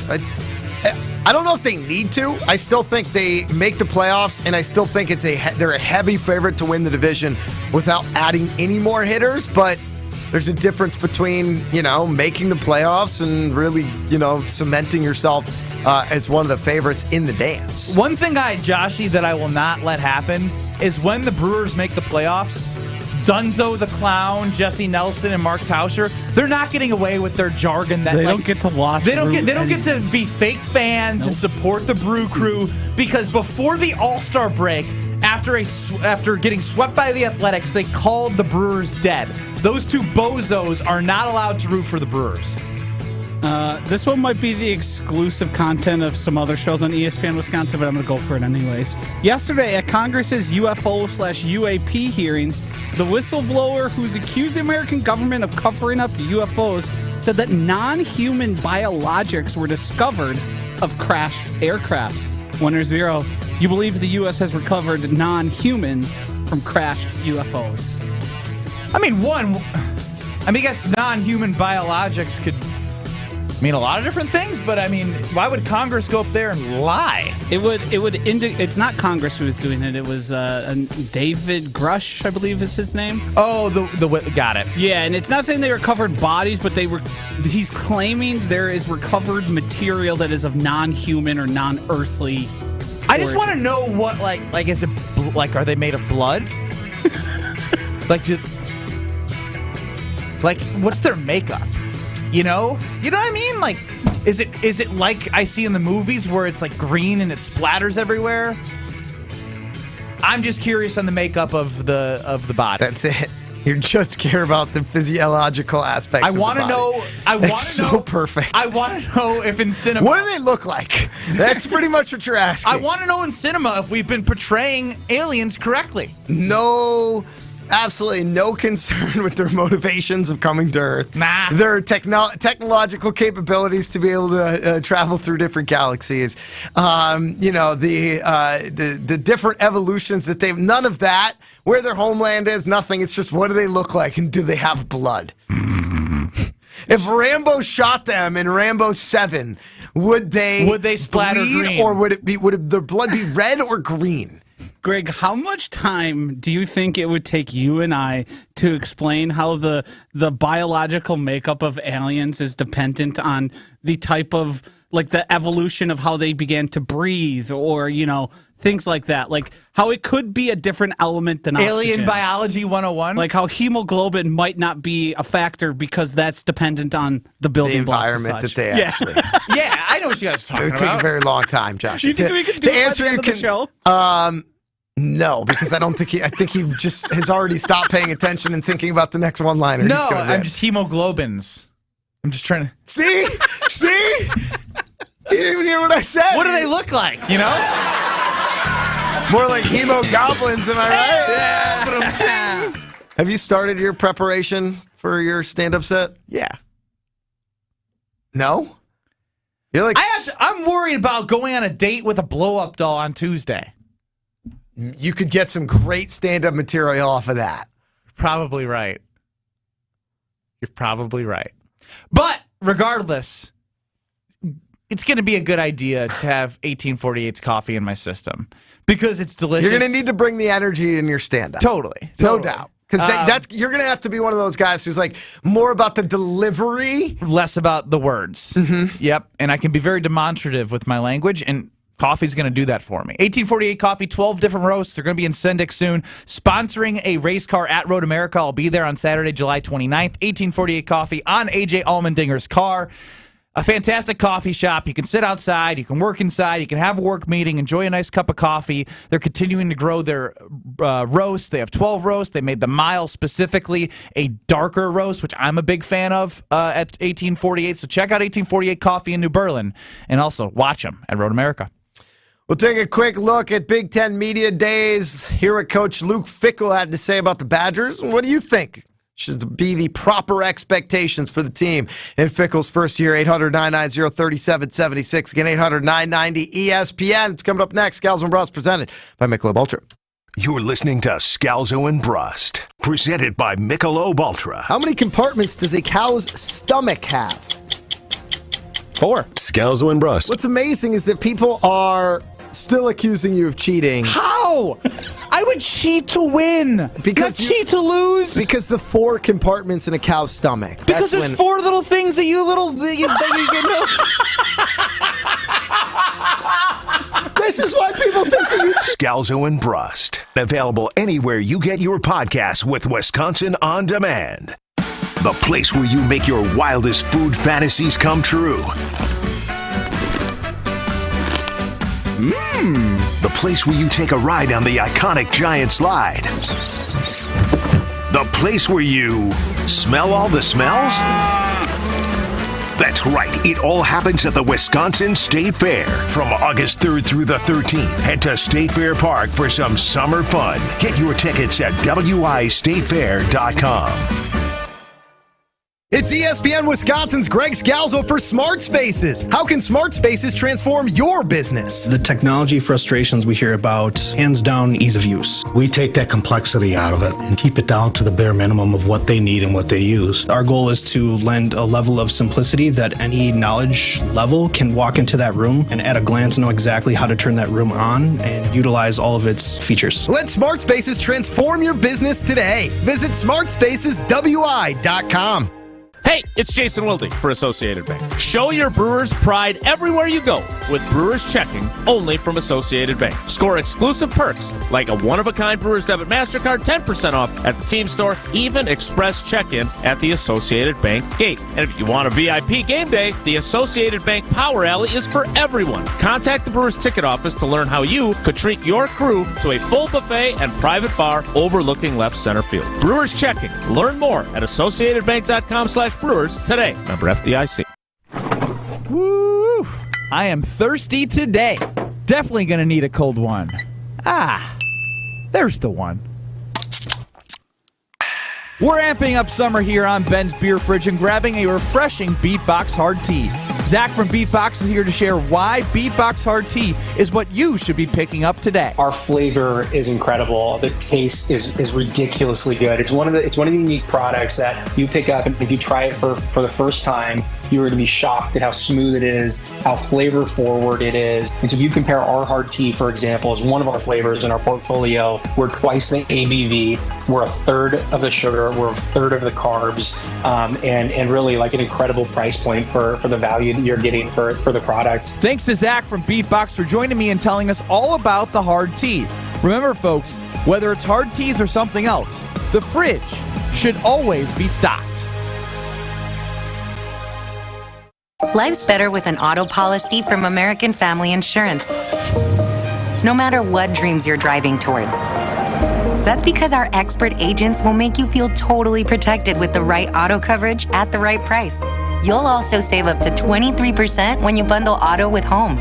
I don't know if they need to. I still think they make the playoffs, and I still think they're a heavy favorite to win the division without adding any more hitters. But there's a difference between, making the playoffs and really, cementing yourself as one of the favorites in the dance. One thing, Joshy, that I will not let happen is when the Brewers make the playoffs, Dunzo the Clown, Jesse Nelson, and Mark Tauscher, they're not getting away with their jargon. That they don't get to watch. They don't get to be fake fans and support the Brew Crew, because before the All-Star break, after getting swept by the Athletics, they called the Brewers dead. Those two bozos are not allowed to root for the Brewers. This one might be the exclusive content of some other shows on ESPN Wisconsin, but I'm going to go for it anyways. Yesterday at Congress's UFO/UAP hearings, the whistleblower who's accused the American government of covering up UFOs said that non-human biologics were discovered of crashed aircrafts. 1 or 0, you believe the U.S. has recovered non-humans from crashed UFOs? I guess non-human biologics could mean a lot of different things, but why would Congress go up there and lie? It's not Congress who was doing it. It was David Grush, I believe is his name. Oh, got it. Yeah, and it's not saying they recovered bodies, but he's claiming there is recovered material that is of non-human or non-earthly I just want to know what, is it, are they made of blood? What's their makeup? You know what I mean? Is it like I see in the movies where it's green and it splatters everywhere? I'm just curious on the makeup of the body. That's it. You just care about the physiological aspects. I want to know. It's so perfect. I want to know if in cinema. What do they look like? That's pretty much what you're asking. I want to know in cinema if we've been portraying aliens correctly. No. Absolutely no concern with their motivations of coming to Earth. Nah. Their technological capabilities to be able to travel through different galaxies. The different evolutions that they've... None of that. Where their homeland is, nothing. It's just what do they look like and do they have blood? If Rambo shot them in Rambo 7, would they splatter bleed, green? Or would their blood be red or green? Greg, how much time do you think it would take you and I to explain how the biological makeup of aliens is dependent on the type of, the evolution of how they began to breathe or, things like that? How it could be a different element than Alien oxygen. Biology 101? How hemoglobin might not be a factor because that's dependent on the building blocks and environment such. that they actually... Yeah, I know what you guys are talking It would about. take a very long time, Josh. Do you think we could do it by the end of the show? No, because I think he just has already stopped paying attention and thinking about the next one-liner. No, I'm just hemoglobins. I'm just trying to... See? You didn't even hear what I said. What do they look like, More like hemogoblins, am I right? Yeah. Have you started your preparation for your stand-up set? Yeah. No? You're I'm worried about going on a date with a blow-up doll on Tuesday. You could get some great stand-up material off of that. Probably right. You're probably right. But regardless, it's going to be a good idea to have 1848's coffee in my system because it's delicious. You're going to need to bring the energy in your stand-up. Totally. No doubt. Because you're going to have to be one of those guys who's more about the delivery. Less about the words. Mm-hmm. Yep. And I can be very demonstrative with my language, and coffee's going to do that for me. 1848 Coffee, 12 different roasts. They're going to be in Sendic soon. Sponsoring a race car at Road America. I'll be there on Saturday, July 29th. 1848 Coffee on AJ Allmendinger's car. a fantastic coffee shop. You can sit outside, you can work inside, you can have a work meeting, enjoy a nice cup of coffee. They're continuing to grow their roast. They have 12 roasts. They made the Mile specifically a darker roast, which I'm a big fan of at 1848. So check out 1848 Coffee in New Berlin, and also watch them at Road America. We'll take a quick look at Big Ten Media Days. Hear what Coach Luke Fickell had to say about the Badgers. What do you think should be the proper expectations for the team in Fickell's first year? 800-990-3776. Again, 800-990-ESPN. It's coming up next. Scalzo and Brust, presented by Michelob Ultra. You're listening to Scalzo and Brust, presented by Michelob Ultra. How many compartments does a cow's stomach have? 4. Scalzo and Brust. What's amazing is that people are still accusing you of cheating. How? I would cheat to win. Because not cheat to lose. Because the 4 compartments in a cow's stomach. Because there's 4 little things that you know. This is why people think that you Scalzo and Brust. Available anywhere you get your podcasts with Wisconsin On Demand. The place where you make your wildest food fantasies come true. The place where you take a ride on the iconic giant slide. The place where you smell all the smells. That's right. It all happens at the Wisconsin State Fair. From August 3rd through the 13th, head to State Fair Park for some summer fun. Get your tickets at wistatefair.com. It's ESPN Wisconsin's Greg Scalzo for Smart Spaces. How can Smart Spaces transform your business? The technology frustrations we hear about, hands down, ease of use. We take that complexity out of it and keep it down to the bare minimum of what they need and what they use. Our goal is to lend a level of simplicity that any knowledge level can walk into that room and at a glance know exactly how to turn that room on and utilize all of its features. Let Smart Spaces transform your business today. Visit smartspaceswi.com. Hey, it's Jason Wilde for Associated Bank. Show your Brewers pride everywhere you go with Brewers Checking, only from Associated Bank. Score exclusive perks like a one-of-a-kind Brewers Debit MasterCard, 10% off at the team store, even express check-in at the Associated Bank gate. And if you want a VIP game day, the Associated Bank Power Alley is for everyone. Contact the Brewers ticket office to learn how you could treat your crew to a full buffet and private bar overlooking left center field. Brewers Checking. Learn more at associatedbank.com/Brewers today. Member FDIC. Woo! I am thirsty today. Definitely going to need a cold one. There's the one. We're amping up summer here on Ben's Beer Fridge and grabbing a refreshing Beatbox Hard Tea. Zach from Beatbox is here to share why Beatbox Hard Tea is what you should be picking up today. Our flavor is incredible. The taste is ridiculously good. It's one of the unique products that you pick up, and if you try it for the first time, you're going to be shocked at how smooth it is, how flavor forward it is. And so if you compare our hard tea, for example, as one of our flavors in our portfolio, we're twice the ABV, we're a third of the sugar, we're a third of the carbs, and really like an incredible price point for the value that you're getting for the product. Thanks to Zach from Beatbox for joining me and telling us all about the hard tea. Remember, folks, whether it's hard teas or something else, the fridge should always be stocked. Life's better with an auto policy from American Family Insurance. No matter what dreams you're driving towards. That's because our expert agents will make you feel totally protected with the right auto coverage at the right price. You'll also save up to 23% when you bundle auto with home.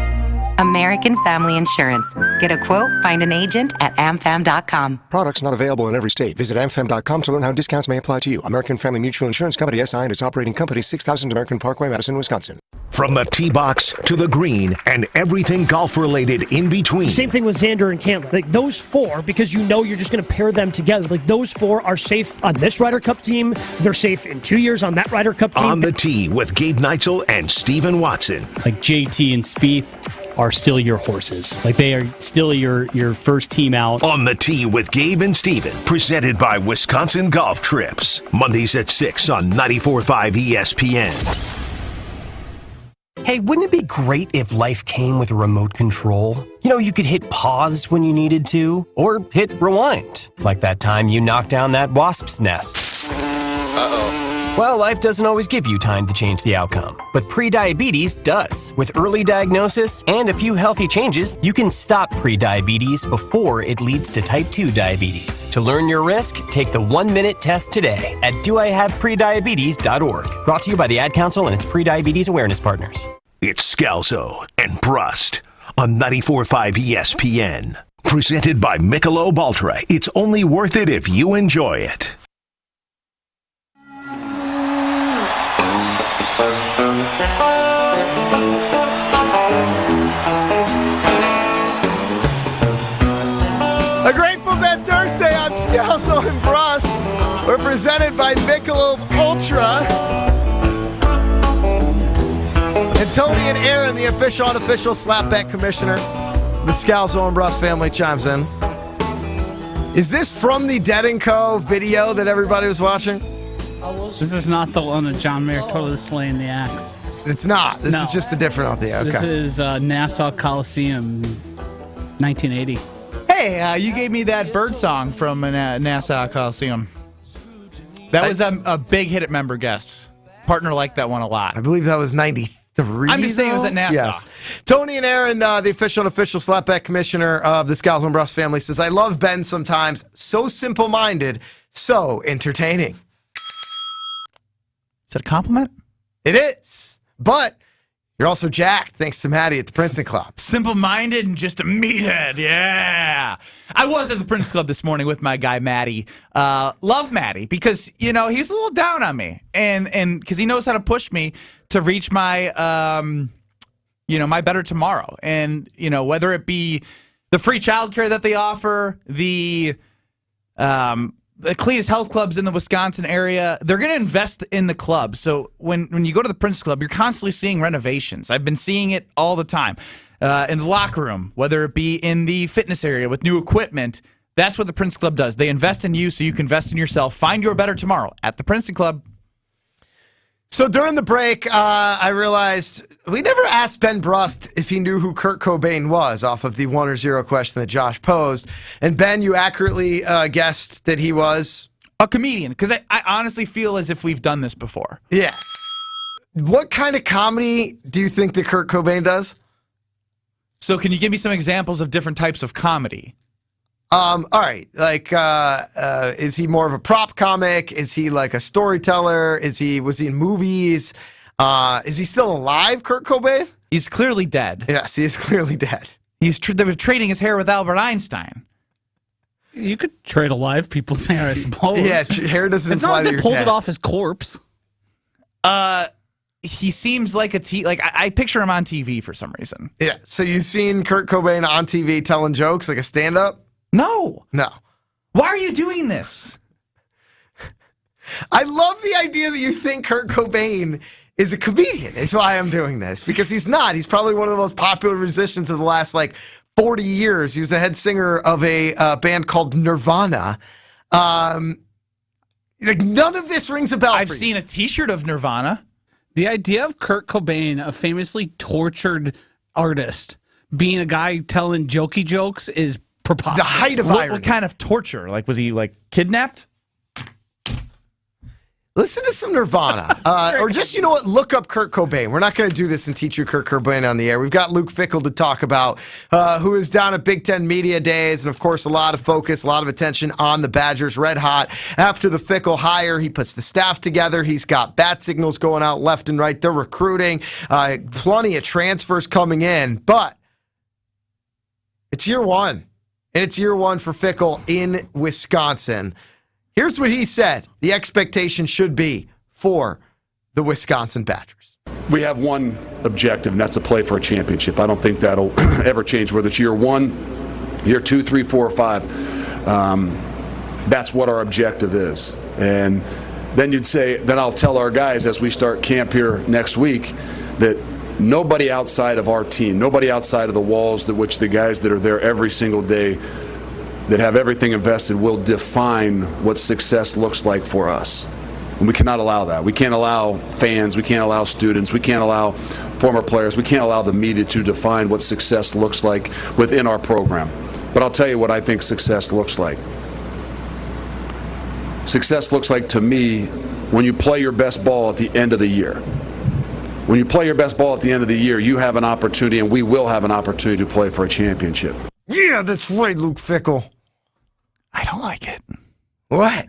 American Family Insurance. Get a quote, find an agent at amfam.com. Products not available in every state. Visit amfam.com to learn how discounts may apply to you. American Family Mutual Insurance Company, SI, and its operating company, 6000 American Parkway, Madison, Wisconsin. From the tee box to the green and everything golf-related in between. Same thing with Xander and Campbell. Like those 4, because you know you're just going to pair them together. Like those 4 are safe on this Ryder Cup team. They're safe in 2 years on that Ryder Cup team. On the tee with Gabe Neitzel and Stephen Watson. Like JT and Spieth are still your horses. Like they are still your first team out. On the tee with Gabe and Steven, presented by Wisconsin Golf Trips. Mondays at 6 on 94.5 ESPN. Hey, wouldn't it be great if life came with a remote control? You know, you could hit pause when you needed to, or hit rewind, like that time you knocked down that wasp's nest. Uh-oh. Well, life doesn't always give you time to change the outcome, but prediabetes does. With early diagnosis and a few healthy changes, you can stop prediabetes before it leads to type 2 diabetes. To learn your risk, take the 1-minute test today at doihaveprediabetes.org. Brought to you by the Ad Council and its prediabetes awareness partners. It's Scalzo and Brust on 94.5 ESPN. Presented by Michelob Ultra. It's only worth it if you enjoy it. A Grateful Dead Thursday on Scalzo and Brust. We're presented by Michelob Ultra. And Tony and Aaron, the official, unofficial slapback commissioner. The Scalzo and Brust family chimes in. Is this from the Dead & Co. video that everybody was watching? This is not the one of John Mayer totally slaying the axe. It's not. This is just a different audio. Okay. This is Nassau Coliseum, 1980. Hey, you gave me that bird song from Nassau Coliseum. That was a big hit at Member Guests. Partner liked that one a lot. I believe that was 93. I'm just saying it was at Nassau. Yes. Tony and Aaron, the official and official slapback commissioner of the Scalzo and Brust family, says, I love Ben sometimes. So simple-minded, so entertaining. Is that a compliment? It is. But you're also jacked, thanks to Maddie at the Princeton Club. Simple-minded and just a meathead, yeah. I was at the Princeton Club this morning with my guy, Maddie. Love Maddie because, he's a little down on me. And because he knows how to push me to reach my, my better tomorrow. And, whether it be the free childcare that they offer, the cleanest health clubs in the Wisconsin area, they're going to invest in the club. So when you go to the Prince Club, you're constantly seeing renovations. I've been seeing it all the time. In the locker room, whether it be in the fitness area with new equipment, that's what the Prince Club does. They invest in you so you can invest in yourself. Find your better tomorrow at the Princeton Club. So during the break, I realized we never asked Ben Brust if he knew who Kurt Cobain was off of the 1 or 0 question that Josh posed. And Ben, you accurately guessed that he was a comedian, because I honestly feel as if we've done this before. Yeah. What kind of comedy do you think that Kurt Cobain does? So can you give me some examples of different types of comedy? All right. Like, is he more of a prop comic? Is he like a storyteller? Was he in movies? Is he still alive, Kurt Cobain? He's clearly dead. Yes, he is clearly dead. They were trading his hair with Albert Einstein. You could trade alive people's hair, I suppose. Yeah, hair doesn't imply that you're dead. It's not like they pulled it off his corpse. He seems like I picture him on TV for some reason. Yeah, so you've seen Kurt Cobain on TV telling jokes like a stand-up? No. No. Why are you doing this? I love the idea that you think Kurt Cobain is a comedian. That's why I'm doing this. Because he's not. He's probably one of the most popular musicians of the last, 40 years. He was the head singer of a band called Nirvana. None of this rings a bell I've for you. seen a T-shirt of Nirvana. The idea of Kurt Cobain, a famously tortured artist, being a guy telling jokey jokes is preposterous. The height of irony. What kind of torture? Was he kidnapped? Listen to some Nirvana. Or just, look up Kurt Cobain. We're not going to do this and teach you Kurt Cobain on the air. We've got Luke Fickell to talk about, who is down at Big Ten Media Days. And, of course, a lot of focus, a lot of attention on the Badgers. Red hot. After the Fickell hire, he puts the staff together. He's got bat signals going out left and right. They're recruiting. Plenty of transfers coming in. But it's year one. And it's year one for Fickell in Wisconsin. Here's what he said the expectation should be for the Wisconsin Badgers. We have one objective, and that's to play for a championship. I don't think that'll ever change, whether it's year 1, year 2, 3, 4, or 5. That's what our objective is. And then then I'll tell our guys as we start camp here next week that nobody outside of our team, nobody outside of the walls which the guys that are there every single day that have everything invested will define what success looks like for us. And we cannot allow that. We can't allow fans, we can't allow students, we can't allow former players, we can't allow the media to define what success looks like within our program. But I'll tell you what I think success looks like. Success looks like, to me, when you play your best ball at the end of the year. When you play your best ball at the end of the year, you have an opportunity, and we will have an opportunity to play for a championship. Yeah, that's right, Luke Fickell. I don't like it. What?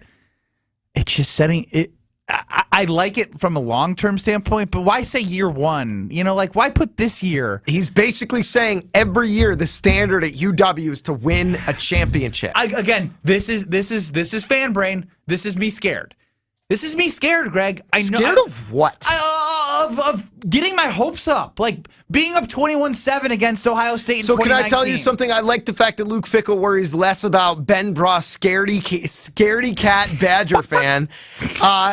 It's just setting it. I like it from a long-term standpoint, but why say year one? Why put this year? He's basically saying every year the standard at UW is to win a championship. This is fan brain. This is me scared. This is me scared, Greg. Scared of what? Of getting my hopes up. Like being up 21-7 against Ohio State in 2019. So can I tell you something? I like the fact that Luke Fickell worries less about Ben Brust, scaredy cat Badger fan,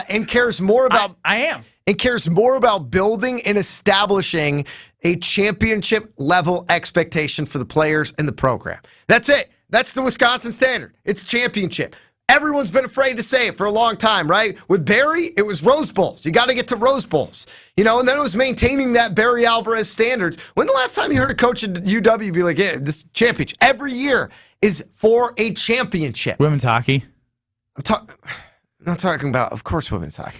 and cares more about... I am. And cares more about building and establishing a championship-level expectation for the players and the program. That's it. That's the Wisconsin standard. It's championship. Everyone's been afraid to say it for a long time, right? With Barry, it was Rose Bowls. You got to get to Rose Bowls. And then it was maintaining that Barry Alvarez standards. When the last time you heard a coach at UW be like, yeah, this championship every year is for a championship? Women's hockey. I'm not talking about, of course, women's hockey.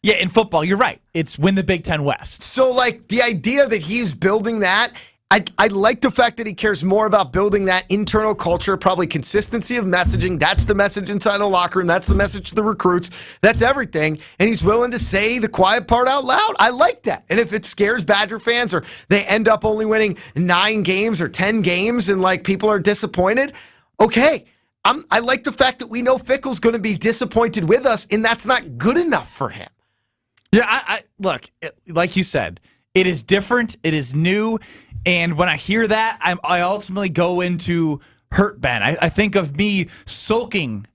Yeah, in football, you're right. It's win the Big Ten West. So, the idea that he's building that, I like the fact that he cares more about building that internal culture, probably consistency of messaging. That's the message inside the locker room. That's the message to the recruits. That's everything. And he's willing to say the quiet part out loud. I like that. And if it scares Badger fans or they end up only winning 9 games or 10 games and people are disappointed, okay. I like the fact that we know Fickell's going to be disappointed with us, and that's not good enough for him. Yeah, look, like you said, it is different. It is new. And when I hear that, I ultimately go into hurt Ben. I think of me sulking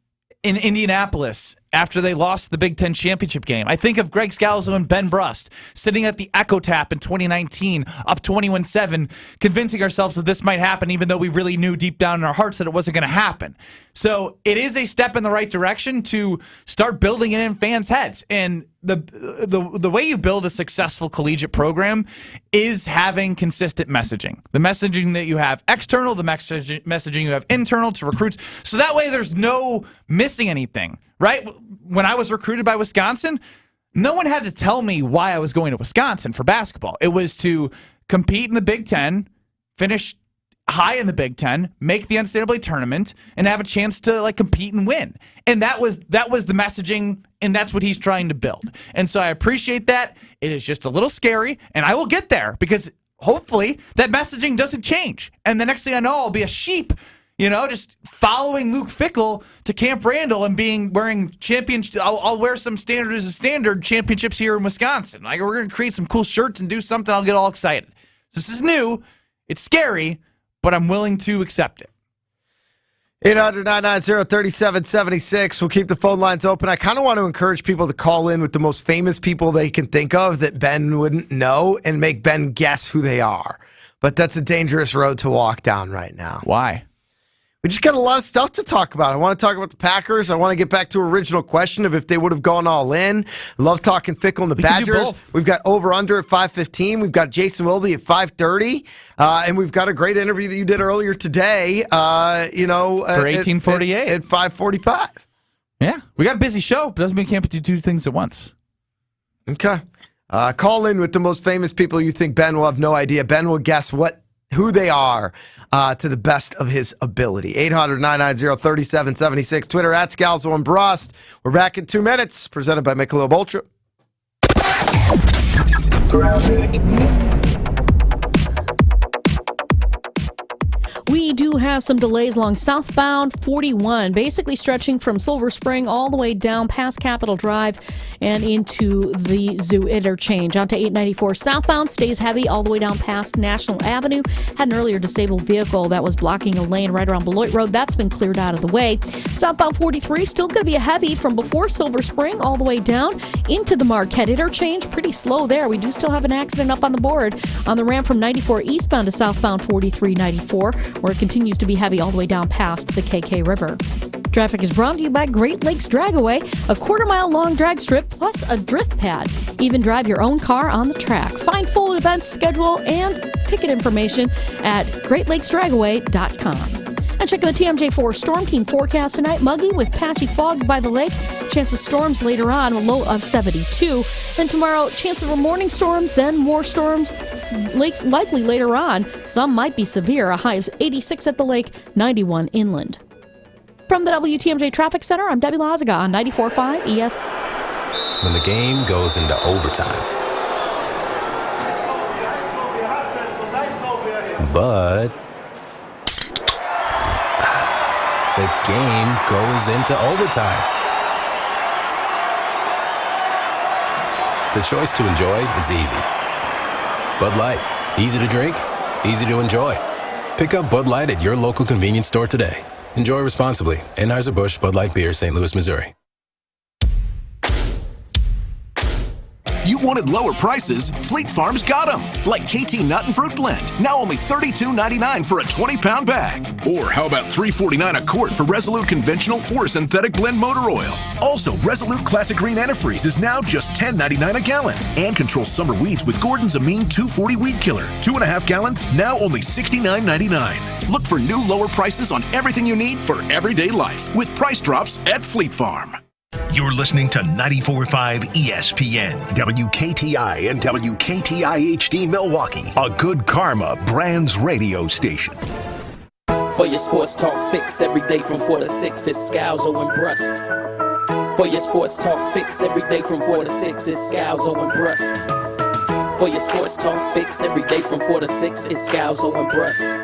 in Indianapolis after they lost the Big Ten championship game. I think of Greg Scalzo and Ben Brust sitting at the Echo Tap in 2019, up 21-7, convincing ourselves that this might happen, even though we really knew deep down in our hearts that it wasn't going to happen. So it is a step in the right direction to start building it in fans' heads. And the way you build a successful collegiate program is having consistent messaging. The messaging that you have external, the messaging you have internal to recruits. So that way there's no missing anything, right? When I was recruited by Wisconsin, no one had to tell me why I was going to Wisconsin for basketball. It was to compete in the Big Ten, finish high in the Big Ten, make the NCAA tournament, and have a chance to compete and win. And that was the messaging, and that's what he's trying to build. And so I appreciate that. It is just a little scary, and I will get there because hopefully that messaging doesn't change. And the next thing I know, I'll be a sheep, just following Luke Fickell to Camp Randall and wearing championship. I'll wear some standard as a standard championships here in Wisconsin. We're going to create some cool shirts and do something. I'll get all excited. This is new. It's scary, but I'm willing to accept it. 800-990-3776. We'll keep the phone lines open. I kind of want to encourage people to call in with the most famous people they can think of that Ben wouldn't know and make Ben guess who they are. But that's a dangerous road to walk down right now. Why? We just got a lot of stuff to talk about. I want to talk about the Packers. I want to get back to original question of if they would have gone all in. Love talking Fickell and the Badgers. We've got over-under at 5:15. We've got Jason Wilde at 5:30. And we've got a great interview that you did earlier today, for 1848. At 5:45. Yeah. We got a busy show, but doesn't mean we can't do 2 things at once. Okay. Call in with the most famous people you think Ben will have no idea. Ben will guess who they are to the best of his ability. 800-990-3776. Twitter at Scalzo and Brust. We're back in 2 minutes. Presented by Michelob Ultra. We do have some delays along southbound 41, basically stretching from Silver Spring all the way down past Capitol Drive and into the Zoo interchange. Onto 894 southbound stays heavy all the way down past National Avenue. Had an earlier disabled vehicle that was blocking a lane right around Beloit Road. That's been cleared out of the way. Southbound 43 still going to be a heavy from before Silver Spring all the way down into the Marquette interchange. Pretty slow there. We do still have an accident up on the board on the ramp from 94 eastbound to southbound 4394, where it continues to be heavy all the way down past the KK River. Traffic is brought to you by Great Lakes Dragaway, a quarter-mile long drag strip plus a drift pad. Even drive your own car on the track. Find full event schedule and ticket information at greatlakesdragaway.com. And checking the TMJ4 Storm Team forecast tonight, muggy with patchy fog by the lake. Chance of storms later on, a low of 72. Then tomorrow, chance of morning storms, then more storms likely later on. Some might be severe, a high of 86 at the lake, 91 inland. From the WTMJ Traffic Center, I'm Debbie Lazaga on 94.5 ES. When the game goes into overtime. But the game goes into overtime. The choice to enjoy is easy. Bud Light, easy to drink, easy to enjoy. Pick up Bud Light at your local convenience store today. Enjoy responsibly. Anheuser-Busch Bud Light Beer, St. Louis, Missouri. You wanted lower prices? Fleet Farm's got them. Like KT Nut and Fruit Blend, now only $32.99 for a 20-pound bag. Or how about $3.49 a quart for Resolute Conventional or Synthetic Blend Motor Oil? Also, Resolute Classic Green Antifreeze is now just $10.99 a gallon. And control summer weeds with Gordon's Amine 240 Weed Killer. 2.5 gallons, now only $69.99. Look for new lower prices on everything you need for everyday life with price drops at Fleet Farm. You're listening to 94.5 ESPN, WKTI and WKTI HD Milwaukee, a Good Karma Brands radio station. For your sports talk fix every day from 4 to 6, it's Scalzo and Brust. For your sports talk fix every day from 4 to 6, it's Scalzo and Brust. For your sports talk fix every day from 4 to 6, it's Scalzo and Brust.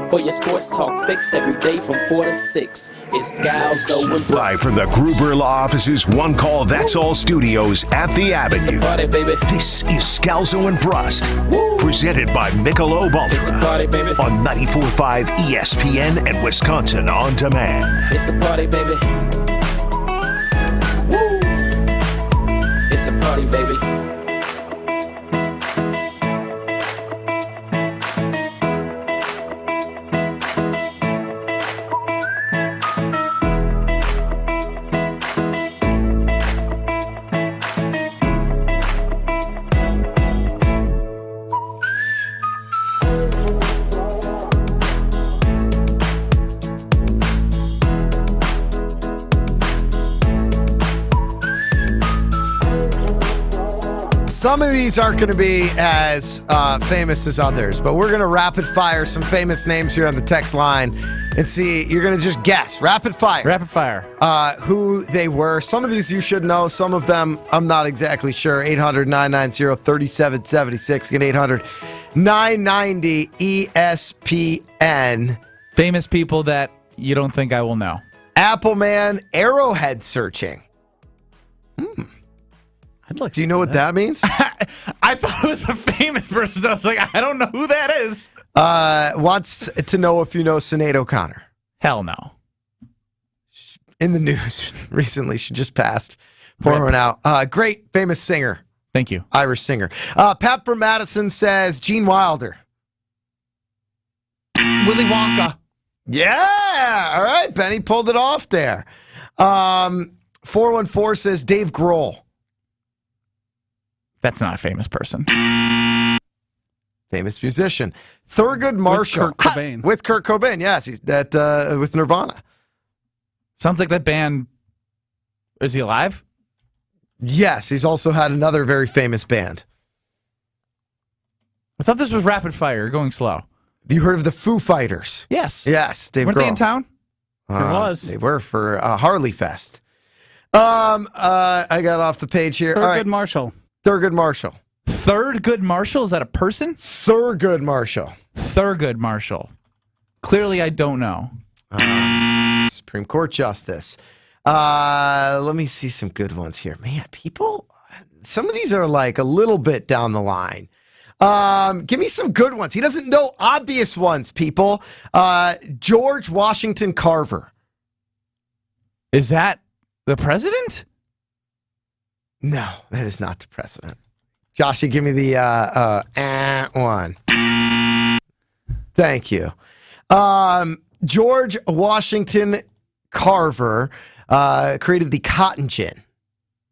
For your sports talk fix every day from 4 to 6, it's Scalzo and Brust. Live from the Gruber Law Office's One Call That's All studios at the Avenue. It's a party, baby. This is Scalzo and Brust, presented by Michelob Ultra. It's a party, baby. On 94.5 ESPN and Wisconsin On Demand. It's a party, baby. Woo! It's a party, baby. Some of these aren't going to be as famous as others, but we're going to rapid fire some famous names here on the text line and see. You're going to just guess. Rapid fire. Rapid fire. Who they were. Some of these you should know. Some of them I'm not exactly sure. 800-990-3776. Again, 800-990-ESPN. Famous people that you don't think I will know. Appleman Arrowhead searching. Do you know what that means? I thought it was a famous person. I was like, I don't know who that is. Wants to know if you know Sinead O'Connor. Hell no. In the news recently. She just passed. Pour one out. Great famous singer. Thank you. Irish singer. Pat from Madison says Gene Wilder. Willy Wonka. Yeah. All right. Benny pulled it off there. 414 says Dave Grohl. That's not a famous person. Famous musician. Thurgood Marshall. With Kurt Cobain. With Kurt Cobain, yes. He's with Nirvana. Sounds like that band. Is he alive? Yes, he's also had another very famous band. I thought this was rapid fire. You're going slow. Have you heard of the Foo Fighters? Yes. Yes, Dave Weren't Grohl. they in town? They were for Harley Fest. I got off the page here. Thurgood Marshall. Thurgood Marshall. Thurgood Marshall? Is that a person? Thurgood Marshall. Thurgood Marshall. Clearly, I don't know. Supreme Court Justice. Let me see some good ones here. Man, people, some of these are like a little bit down the line. Give me some good ones. He doesn't know obvious ones, people. George Washington Carver. Is that the president? No, that is not the president. Josh, you give me the one. Thank you. George Washington Carver created the cotton gin.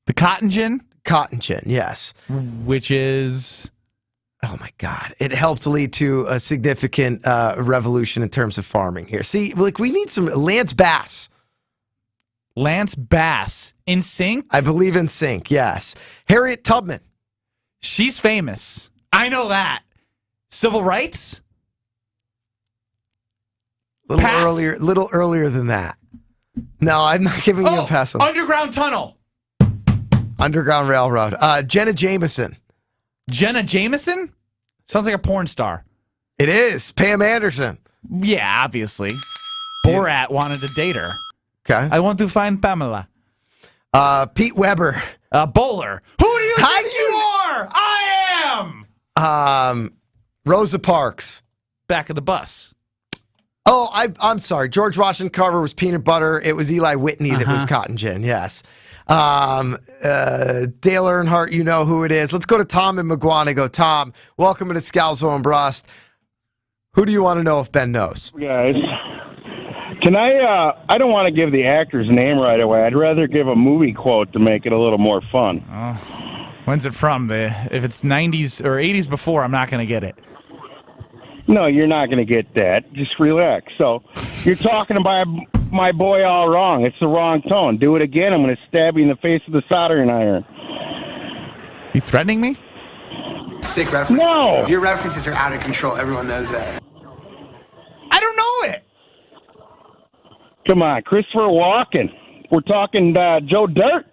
The cotton gin? Cotton gin, yes. Which is Oh, my God. It helped lead to a significant revolution in terms of farming here. See, like we need some Lance Bass. Lance Bass. In sync? I believe in sync, yes. Harriet Tubman. She's famous. I know that. Civil rights? Little earlier than that. No, I'm not giving you a pass on that. Underground tunnel. Underground Railroad. Jenna Jameson. Jenna Jameson? Sounds like a porn star. It is. Pam Anderson. Yeah, obviously. Borat wanted to date her. Okay. I want to find Pamela. Pete Weber. Bowler. Who do you think you are? I am. Rosa Parks. Back of the bus. Oh, I'm sorry. George Washington Carver was peanut butter. It was Eli Whitney that was cotton gin. Yes. Dale Earnhardt, you know who it is. Let's go to Tom in McGuanago. Tom, welcome to Scalzo and Brust. Who do you want to know if Ben knows? Guys, can I don't want to give the actor's name right away. I'd rather give a movie quote to make it a little more fun. When's it from? If it's 90s or 80s before, I'm not going to get it. No, you're not going to get that. Just relax. So, you're talking about my boy all wrong. It's the wrong tone. Do it again. I'm going to stab you in the face with a soldering iron. You threatening me? Sick reference. No. Your references are out of control. Everyone knows that. I don't know it. Come on, Christopher Walken. We're talking Joe Dirt.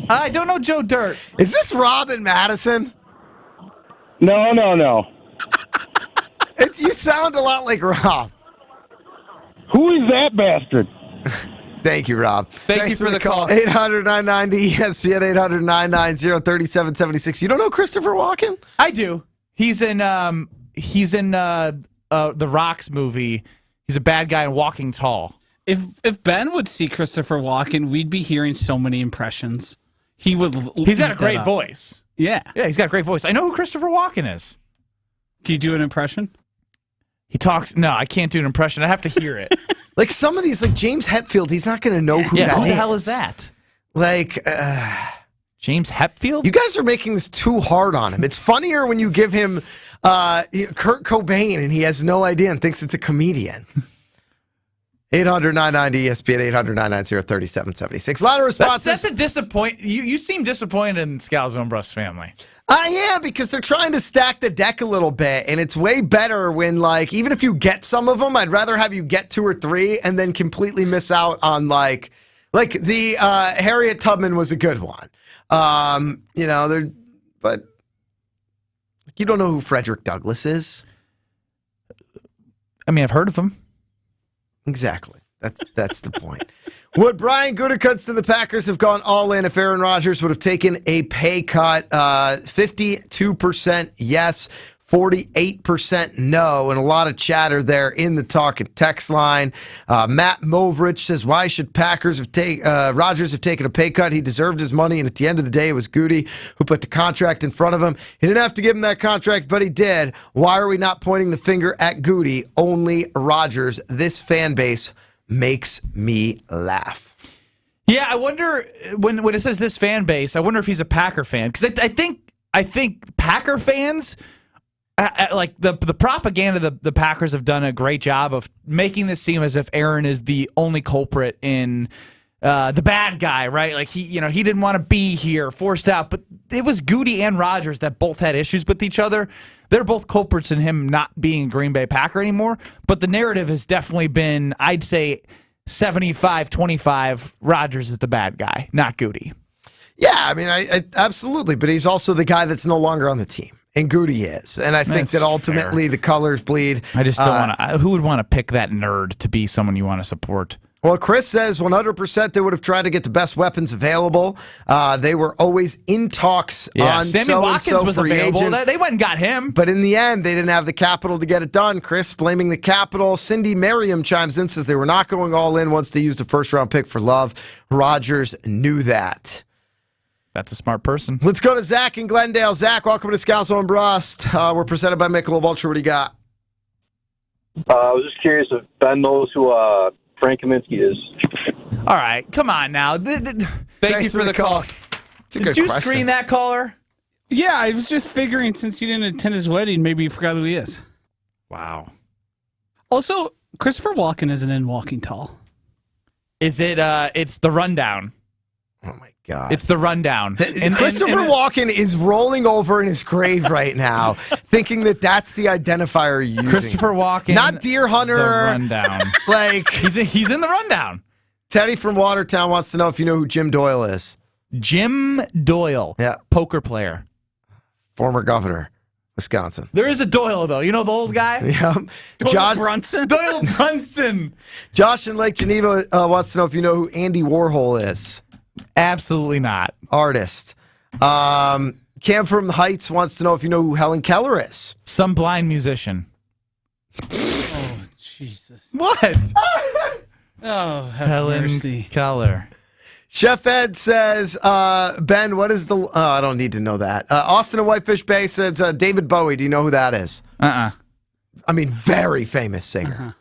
I don't know Joe Dirt. Is this Robin Madison? No. You sound a lot like Rob. Who is that bastard? Thank you, Rob. Thank you for the call. 800-990-ESPN, 800-990-3776. You don't know Christopher Walken? I do. He's in the Rocks movie. He's a bad guy in Walking Tall. If Ben would see Christopher Walken, we'd be hearing so many impressions. He's got a great voice. Yeah, he's got a great voice. I know who Christopher Walken is. Can you do an impression? He talks. No, I can't do an impression. I have to hear it. Like some of these, like James Hetfield, he's not going to know who that is. Who the hell is that? Like James Hetfield? You guys are making this too hard on him. It's funnier when you give him Kurt Cobain and he has no idea and thinks it's a comedian. 800-990-ESPN, 800-990-3776. A lot of responses. That's a disappoint. You seem disappointed in Scalzo and Brust family. I am, because they're trying to stack the deck a little bit, and it's way better when, like, even if you get some of them, I'd rather have you get 2 or 3 and then completely miss out on, like the Harriet Tubman was a good one. But you don't know who Frederick Douglass is. I mean, I've heard of him. Exactly. That's the point. Would Brian Gutekunst and the Packers have gone all in if Aaron Rodgers would have taken a pay cut? 52% yes, 48% no, and a lot of chatter there in the talk and text line. Matt Movrich says, why should Rodgers have taken a pay cut? He deserved his money, and at the end of the day, it was Goody who put the contract in front of him. He didn't have to give him that contract, but he did. Why are we not pointing the finger at Goody? Only Rodgers. This fan base makes me laugh. Yeah, I wonder, when it says this fan base, I wonder if he's a Packer fan. Because I think Packer fans... like the propaganda, the Packers have done a great job of making this seem as if Aaron is the only culprit in the bad guy, right? Like he didn't want to be here, forced out. But it was Goody and Rodgers that both had issues with each other. They're both culprits in him not being a Green Bay Packer anymore. But the narrative has definitely been, I'd say, 75-25. Rodgers is the bad guy, not Goody. Yeah, I mean, I absolutely. But he's also the guy that's no longer on the team. And Goody is. And I think that ultimately the colors bleed. I just don't want to. Who would want to pick that nerd to be someone you want to support? Well, Chris says 100% they would have tried to get the best weapons available. They were always in talks on Sammy Watkins was available. Agent. They went and got him. But in the end, they didn't have the capital to get it done. Chris blaming the capital. Cindy Merriam chimes in, says they were not going all in once they used a first-round pick for Love. Rodgers knew that. That's a smart person. Let's go to Zach in Glendale. Zach, welcome to Scalzo and Brust. We're presented by Michelob Ultra. What do you got? I was just curious if Ben knows who Frank Kaminsky is. All right, come on now. Thank you for the call. It's a good Did you question. screen that caller? Yeah, I was just figuring since you didn't attend his wedding, maybe you forgot who he is. Wow. Also, Christopher Walken isn't in Walking Tall. Is it? It's The Rundown. Oh my God! It's The Rundown. Christopher Walken is rolling over in his grave right now, thinking that that's the identifier you're using. Christopher Walken, not Deer Hunter. The Rundown. Like he's in The Rundown. Teddy from Watertown wants to know if you know who Jim Doyle is. Jim Doyle, poker player, former governor, Wisconsin. There is a Doyle though. You know the old guy. Yeah, Doyle Brunson. Doyle Brunson. Josh in Lake Geneva wants to know if you know who Andy Warhol is. Absolutely not. Artist. Cam from the Heights wants to know if you know who Helen Keller is. Some blind musician. Oh, Jesus. What? Oh, have Helen mercy. Keller. Chef Ed says, Ben, what is the... I don't need to know that. Austin and Whitefish Bay says, David Bowie. Do you know who that is? I mean, very famous singer.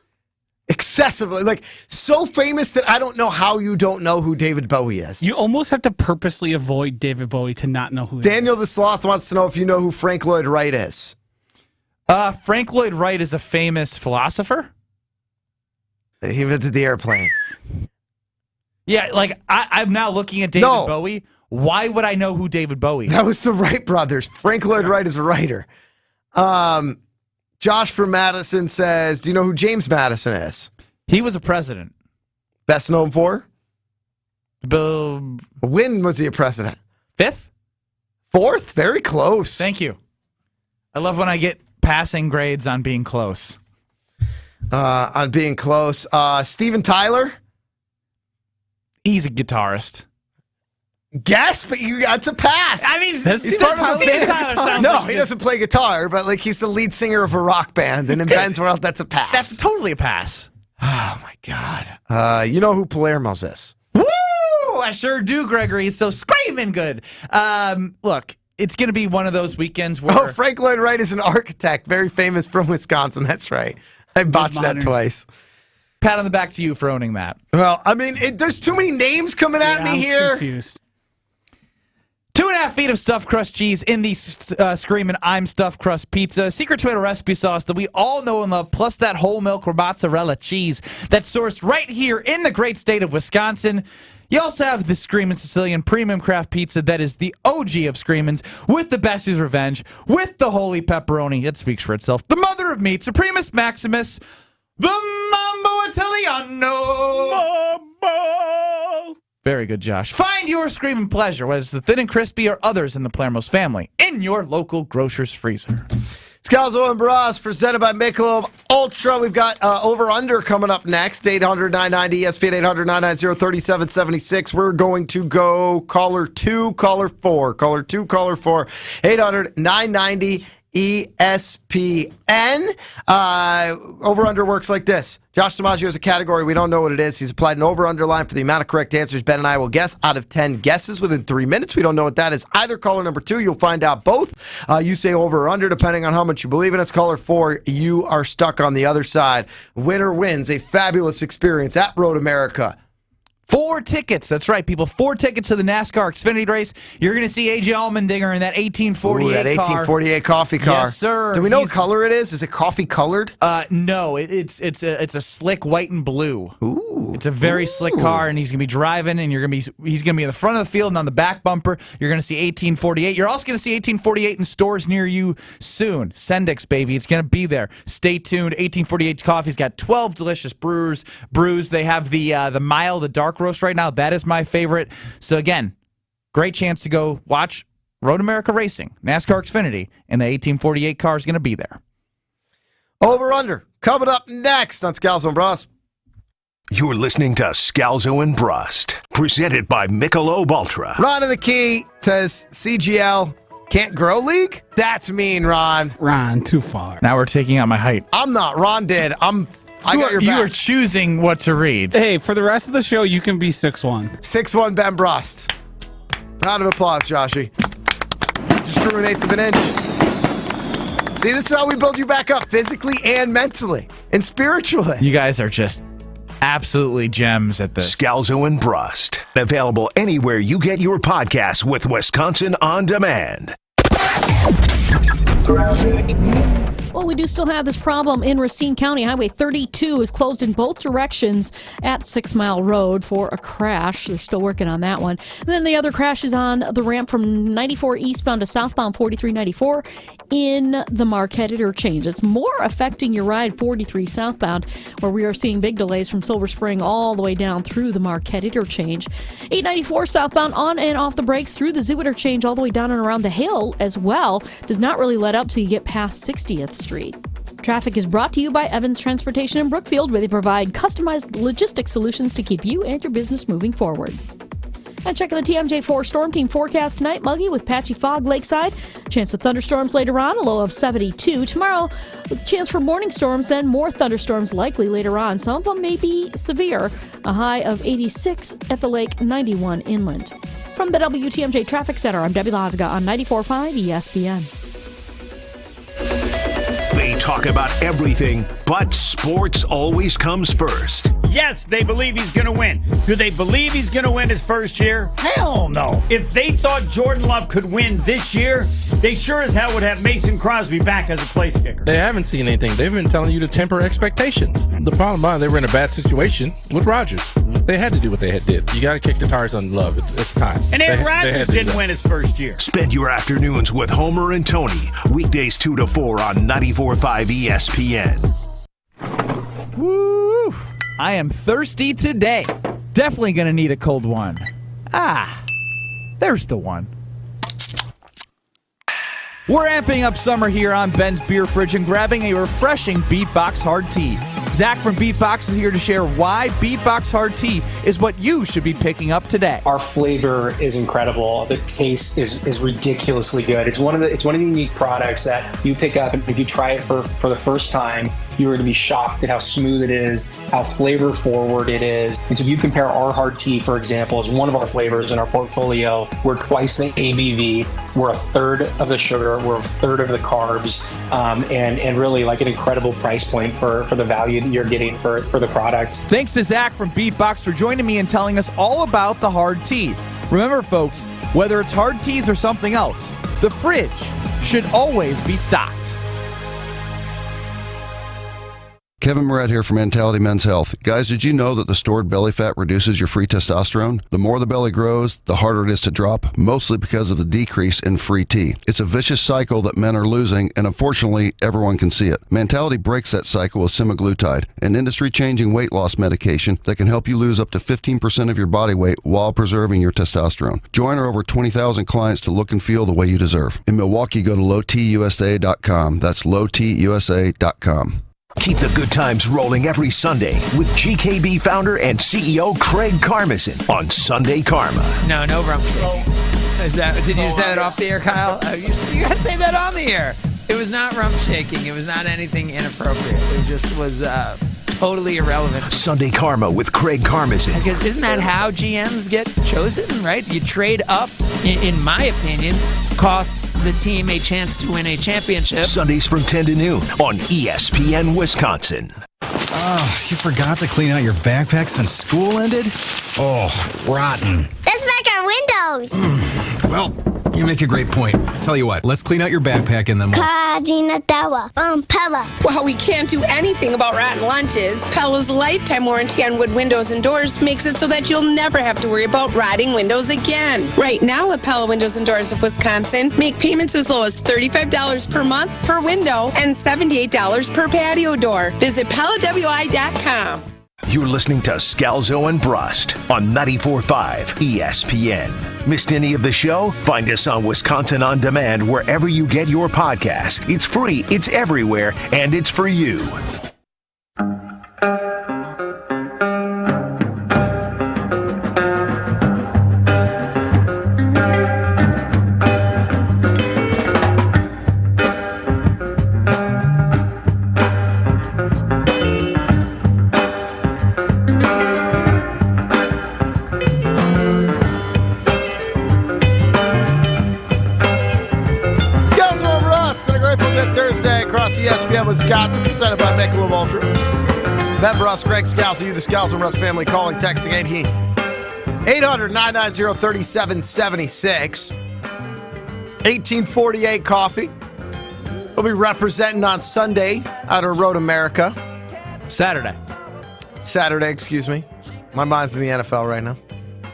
Excessively, like, so famous that I don't know how you don't know who David Bowie is. You almost have to purposely avoid David Bowie to not know who he Daniel the Sloth wants to know if you know who Frank Lloyd Wright is. Frank Lloyd Wright is a famous philosopher. He invented the airplane. Yeah, like, I'm now looking at David Bowie. Why would I know who David Bowie is? That was the Wright brothers. Frank Lloyd Wright is a writer. Josh from Madison says, do you know who James Madison is? He was a president. Best known for? When was he a president? 5th? 4th? Very close. Thank you. I love when I get passing grades on being close. On being close. Steven Tyler? He's a guitarist. Guess, but you got to pass. I mean, he's part of the band. No, he doesn't play guitar, but like he's the lead singer of a rock band, and in Ben's world, that's a pass. That's totally a pass. Oh my God! You know who Palermo's is? Woo! I sure do, Gregory. It's so screaming good. Look, it's going to be one of those weekends where Frank Lloyd Wright is an architect, very famous from Wisconsin. That's right. I botched that twice. Pat on the back to you for owning that. Well, I mean, there's too many names coming at me here. I'm confused. 2.5 feet of stuffed crust cheese in the Screamin' I'm Stuffed Crust Pizza. Secret tomato recipe sauce that we all know and love, plus that whole milk or mozzarella cheese that's sourced right here in the great state of Wisconsin. You also have the Screamin' Sicilian Premium Craft Pizza that is the OG of Screamin's with the Bessie's Revenge, with the holy pepperoni. It speaks for itself. The mother of meat, Supremus Maximus, the Mambo Italiano. Mambo. Very good, Josh. Find your Screamin' pleasure, whether it's the thin and crispy or others in the Palermo's family, in your local grocer's freezer. Scalzo and Brust, presented by Michelob Ultra. We've got over-under coming up next. 800-990, ESPN 800-990-3776. We're going to go caller 2, caller 4. Caller 2, caller 4. 800-990, ESPN. Over-under works like this. Josh DiMaggio has a category. We don't know what it is. He's applied an over-under line for the amount of correct answers Ben and I will guess out of 10 guesses within 3 minutes. We don't know what that is either. Caller number 2, you'll find out both. You say over or under, depending on how much you believe in us. Caller 4, you are stuck on the other side. Winner wins a fabulous experience at Road America. 4 tickets. That's right, people. 4 tickets to the NASCAR Xfinity race. You're going to see A.J. Allmendinger in that 1848 that 1848 coffee car. Yes, sir. Do we know what color it is? Is it coffee colored? No, it's a slick white and blue. Ooh. It's a very slick car, and he's going to be driving, and he's going to be in the front of the field and on the back bumper. You're going to see 1848. You're also going to see 1848 in stores near you soon. Sendix, baby. It's going to be there. Stay tuned. 1848 Coffee's got 12 delicious brews. They have the Mile, the dark roast right now. That is my favorite. So again, great chance to go watch Road America Racing, NASCAR Xfinity, and the 1848 car is going to be there. Over under coming up next on Scalzo and Brust. You're listening to Scalzo and Brust, presented by Michelob Ultra. Ron in the key says CGL can't grow league. That's mean, Ron. Ron, too far. Now we're taking out my height. I'm not. Ron did. I got your back. You are choosing what to read. Hey, for the rest of the show, you can be 6'1". 6'1", Ben Brust. Round of applause, Joshy. Just grew an eighth of an inch. See, this is how we build you back up physically and mentally and spiritually. You guys are just absolutely gems at this. Scalzo and Brust. Available anywhere you get your podcasts with Wisconsin On Demand. Well, we do still have this problem in Racine County. Highway 32 is closed in both directions at 6 Mile Road for a crash. They're still working on that one. And then the other crash is on the ramp from 94 eastbound to southbound 4394 in the Marquette interchange. It's more affecting your ride 43 southbound, where we are seeing big delays from Silver Spring all the way down through the Marquette interchange. 894 southbound on and off the brakes through the Zoo interchange all the way down and around the hill as well. Does not really let up till you get past 60th Street. Traffic is brought to you by Evans Transportation in Brookfield, where they provide customized logistics solutions to keep you and your business moving forward. And checking the TMJ4 Storm Team forecast tonight, muggy with patchy fog lakeside. Chance of thunderstorms later on, a low of 72. Tomorrow, chance for morning storms, then more thunderstorms likely later on. Some of them may be severe. A high of 86 at the lake, 91 inland. From the WTMJ Traffic Center, I'm Debbie Lazaga on 94.5 ESPN. They talk about everything, but sports always comes first. Yes, they believe he's going to win. Do they believe he's going to win his first year? Hell no. If they thought Jordan Love could win this year, they sure as hell would have Mason Crosby back as a place kicker. They haven't seen anything. They've been telling you to temper expectations. The bottom line, they were in a bad situation with Rodgers. They had to do what they did. You got to kick the tires on Love. It's time. And Aaron Rodgers didn't win his first year. Spend your afternoons with Homer and Tony. Weekdays 2 to 4 on 94.5 ESPN. Woo! I am thirsty today. Definitely going to need a cold one. There's the one. We're amping up summer here on Ben's Beer Fridge and grabbing a refreshing Beatbox Hard Tea. Zach from Beatbox is here to share why Beatbox Hard Tea is what you should be picking up today. Our flavor is incredible. The taste is ridiculously good. It's one of the unique products that you pick up, and if you try it for the first time, you're going to be shocked at how smooth it is, how flavor forward it is. And so if you compare our hard tea, for example, as one of our flavors in our portfolio, we're twice the ABV, we're a third of the sugar, we're a third of the carbs, and really like an incredible price point for the value that you're getting for the product. Thanks to Zach from Beatbox for joining me and telling us all about the hard tea. Remember, folks, whether it's hard teas or something else, the fridge should always be stocked. Kevin Moret here for Mentality Men's Health. Guys, did you know that the stored belly fat reduces your free testosterone? The more the belly grows, the harder it is to drop, mostly because of the decrease in free T. It's a vicious cycle that men are losing, and unfortunately, everyone can see it. Mentality breaks that cycle with semaglutide, an industry-changing weight loss medication that can help you lose up to 15% of your body weight while preserving your testosterone. Join our over 20,000 clients to look and feel the way you deserve. In Milwaukee, go to lowtusa.com. That's lowtusa.com. Keep the good times rolling every Sunday with GKB founder and CEO Craig Karmazin on Sunday Karma. No rump shaking. Did you say that off the air, Kyle? You got to say that on the air. It was not rump shaking. It was not anything inappropriate. It just was totally irrelevant. Sunday Karma with Craig Karmazin. Because isn't that how GMs get chosen, right? You trade up, in my opinion, cost the team a chance to win a championship. Sundays from 10 to noon on ESPN Wisconsin. Oh, you forgot to clean out your backpack since school ended? Oh, rotten. That's back on Windows. Well, you make a great point. Tell you what, let's clean out your backpack and then we'll... While we can't do anything about rotten lunches, Pella's lifetime warranty on wood windows and doors makes it so that you'll never have to worry about rotting windows again. Right now at Pella Windows and Doors of Wisconsin, make payments as low as $35 per month per window and $78 per patio door. Visit PellaWI.com. You're listening to Scalzo and Brust on 94.5 ESPN. Missed any of the show? Find us on Wisconsin On Demand wherever you get your podcasts. It's free, it's everywhere, and it's for you. ESPN Wisconsin, presented by Michelob Ultra. Ben Brust, Greg Scalzo, you the Scalzo and Russ family, calling, texting 800-990-3776. 1848 coffee. We'll be representing on Sunday out of Road America. Saturday, excuse me. My mind's in the NFL right now.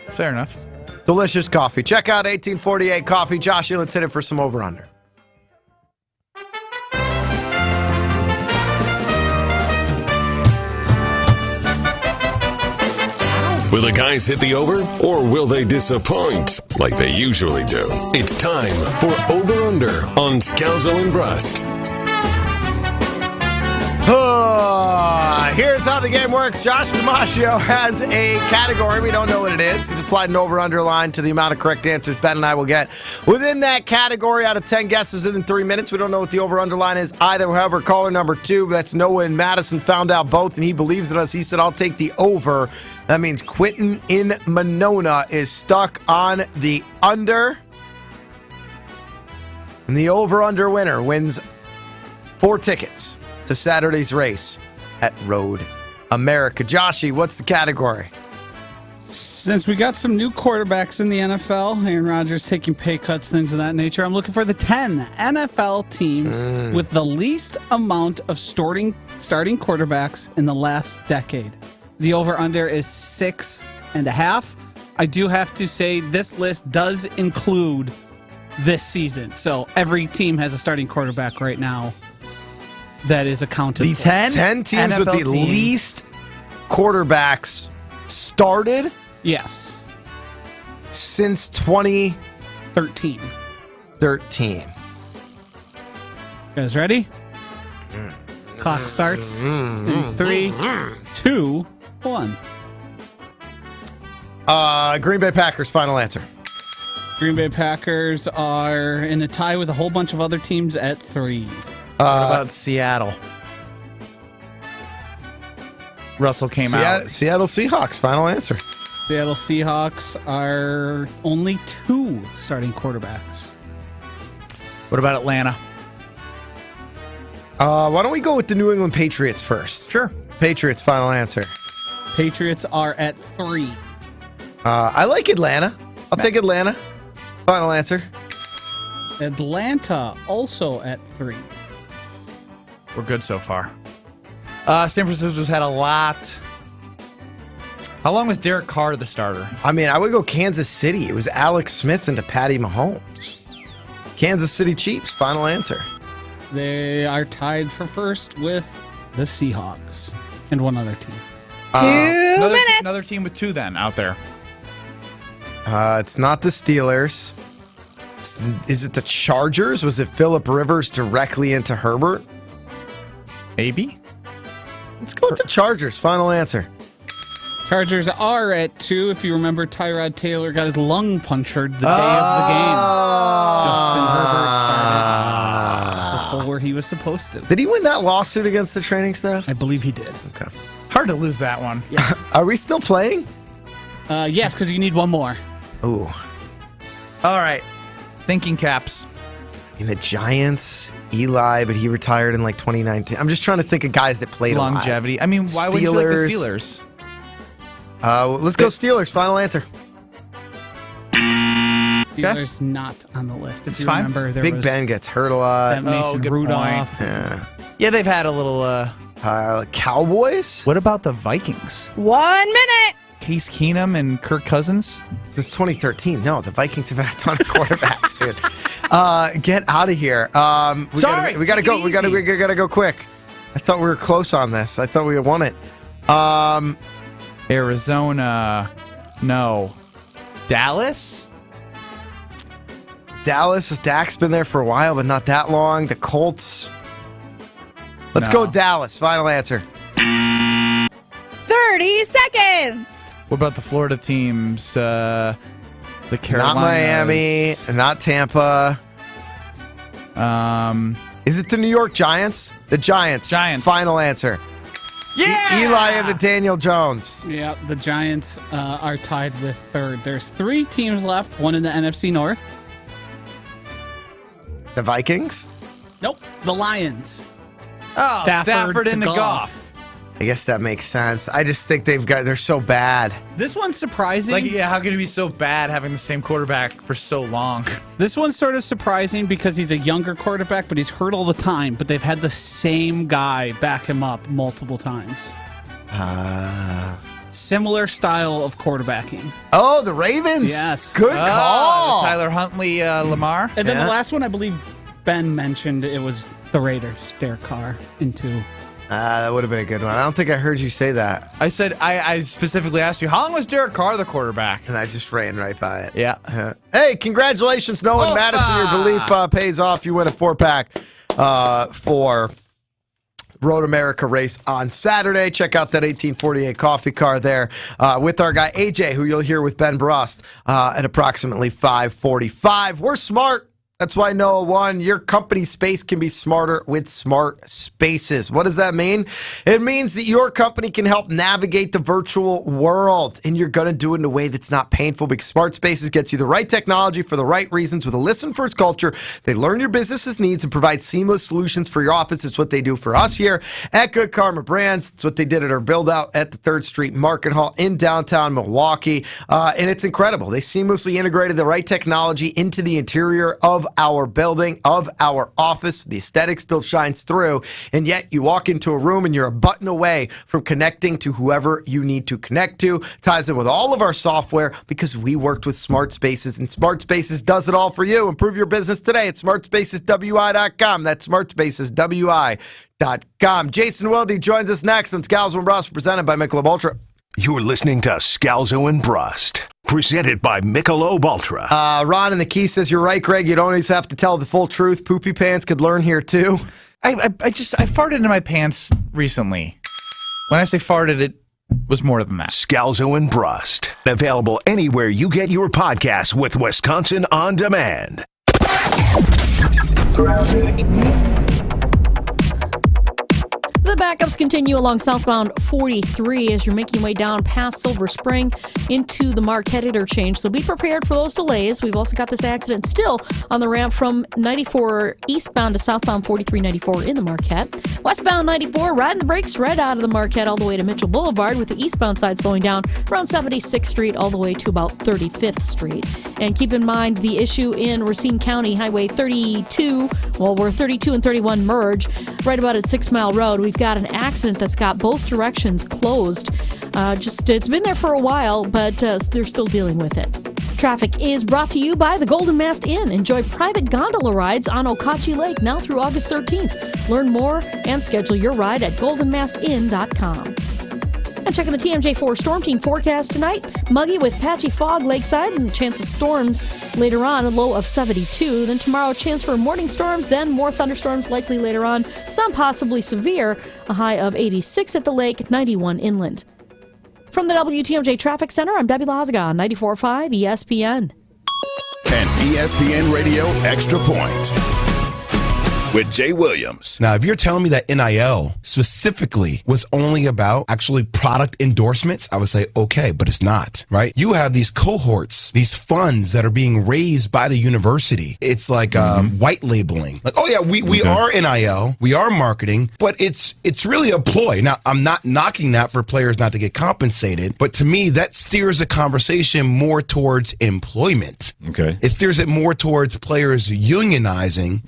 Fair enough. Delicious coffee. Check out 1848 Coffee. Joshie, let's hit it for some over-under. Will the guys hit the over, or will they disappoint like they usually do? It's time for Over Under on Scalzo and Brust. Here's how the game works. Josh DiMaggio has a category. We don't know what it is. He's applied an over-under line to the amount of correct answers Ben and I will get within that category out of 10 guesses within 3 minutes. We don't know what the over-under line is either. However, caller number 2, that's Noah in Madison, found out both, and he believes in us. He said, I'll take the over. That means Quentin in Monona is stuck on the under. And the over-under winner wins 4 tickets to Saturday's race at Road America. Joshie, what's the category? Since we got some new quarterbacks in the NFL, Aaron Rodgers taking pay cuts, things of that nature, I'm looking for the 10 NFL teams with the least amount of starting quarterbacks in the last decade. The over-under is 6.5. I do have to say this list does include this season. So every team has a starting quarterback right now that is accounted the for. 10 teams NFL with the least quarterbacks started? Yes. Since 2013. 13. You guys ready? Clock starts in 3, 2, 1. Green Bay Packers, final answer. Green Bay Packers are in a tie with a whole bunch of other teams at 3. What about Seattle? Russell came out. Seattle Seahawks, final answer. Seattle Seahawks are only 2 starting quarterbacks. What about Atlanta? Why don't we go with the New England Patriots first? Sure. Patriots, final answer. Patriots are at 3. I like Atlanta. I'll take Atlanta. Final answer. Atlanta also at 3. We're good so far. San Francisco's had a lot. How long was Derek Carr the starter? I mean, I would go Kansas City. It was Alex Smith into Patty Mahomes. Kansas City Chiefs, final answer. They are tied for first with the Seahawks and one other team. 2 minutes. Another team with 2 then out there. It's not the Steelers. Is it the Chargers? Was it Phillip Rivers directly into Herbert? Maybe. Let's go with the Chargers. Final answer. Chargers are at 2. If you remember, Tyrod Taylor got his lung punctured the day of the game. Justin Herbert started before he was supposed to. Did he win that lawsuit against the training staff? I believe he did. Okay. Hard to lose that one. Yeah. Are we still playing? Yes, because you need one more. Ooh. All right. Thinking caps. In the Giants, Eli, but he retired in like 2019. I'm just trying to think of guys that played longevity. I mean, why would you like the Steelers? Let's go Steelers. Final answer. Steelers not on the list. If It's you fine. remember, there Big was Ben gets hurt a lot. that Mason good Rudolph. Yeah, they've had a little. Cowboys? What about the Vikings? 1 minute. Case Keenum and Kirk Cousins? Since 2013. No, the Vikings have had a ton of quarterbacks, dude. Get out of here. We gotta go. We gotta go quick. I thought we were close on this. I thought we had won it. Arizona. No. Dallas? Dak's been there for a while, but not that long. The Colts. Let's go Dallas. Final answer. 30 seconds. What about the Florida teams? The Carolinas? Not Miami. Not Tampa. Is it the New York Giants? The Giants. Final answer. Yeah! Eli and the Daniel Jones. Yeah, the Giants are tied with 3rd. There's 3 teams left, one in the NFC North. The Vikings? Nope, the Lions. Oh, Stafford into Goff. I guess that makes sense. I just think they're so bad. This one's surprising. Like, yeah, how can it be so bad having the same quarterback for so long? This one's sort of surprising because he's a younger quarterback, but he's hurt all the time. But they've had the same guy back him up multiple times. Similar style of quarterbacking. Oh, the Ravens? Yes. Good call. Tyler Huntley, Lamar. And then the last one, I believe Ben mentioned it was the Raiders, Derek Carr into... that would have been a good one. I don't think I heard you say that. I said, I specifically asked you, how long was Derek Carr the quarterback? And I just ran right by it. Yeah. Hey, congratulations, Noah and Madison. Your belief pays off. You win a 4-pack for Road America race on Saturday. Check out that 1848 coffee car there with our guy AJ, who you'll hear with Ben Brust at approximately 5:45. We're smart. That's why Noah won. Your company space can be smarter with smart spaces. What does that mean? It means that your company can help navigate the virtual world, and you're going to do it in a way that's not painful because Smart Spaces gets you the right technology for the right reasons with a listen-first culture. They learn your business's needs and provide seamless solutions for your office. It's what they do for us here at Good Karma Brands. It's what they did at our build-out at the 3rd Street Market Hall in downtown Milwaukee, and it's incredible. They seamlessly integrated the right technology into the interior of our building, of our office. The aesthetic still shines through, and yet you walk into a room and you're a button away from connecting to whoever you need to connect to. Ties in with all of our software because we worked with Smart Spaces, and Smart Spaces does it all for you. Improve your business today at smartspaceswi.com. That's smartspaceswi.com. Jason Weldy joins us next on Scalzo and Brust, presented by Michelob Ultra. You're listening to Scalzo and Brust, presented by Michelob Ultra. Ron in the Key says, you're right, Greg. You don't always have to tell the full truth. Poopy Pants could learn here, too. I farted into my pants recently. When I say farted, it was more than that. Scalzo and Brust, available anywhere you get your podcasts with Wisconsin On Demand. The backups continue along southbound 43 as you're making your way down past Silver Spring into the Marquette interchange. So be prepared for those delays. We've also got this accident still on the ramp from 94 eastbound to southbound 4394 in the Marquette. Westbound 94 riding the brakes right out of the Marquette all the way to Mitchell Boulevard, with the eastbound side slowing down around 76th Street all the way to about 35th Street. And keep in mind the issue in Racine County, Highway 32, where 32 and 31 merge, right about at 6 Mile Road. We've got an accident that's got both directions closed. It's been there for a while, but they're still dealing with it. Traffic is brought to you by the Golden Mast Inn. Enjoy private gondola rides on Okauchee Lake now through August 13th. Learn more and schedule your ride at goldenmastin.com. And checking the TMJ4 Storm Team forecast tonight, muggy with patchy fog lakeside and a chance of storms later on, a low of 72. Then tomorrow, chance for morning storms, then more thunderstorms likely later on, some possibly severe, a high of 86 at the lake, 91 inland. From the WTMJ Traffic Center, I'm Debbie Lazaga on 94.5 ESPN. And ESPN Radio Extra Point with Jay Williams. Now, if you're telling me that NIL specifically was only about actually product endorsements, I would say, okay, but it's not, right? You have these cohorts, these funds that are being raised by the university. It's like white labeling. Like, oh yeah, we are NIL, we are marketing, but it's really a ploy. Now, I'm not knocking that for players not to get compensated, but to me, that steers a conversation more towards employment. Okay. It steers it more towards players unionizing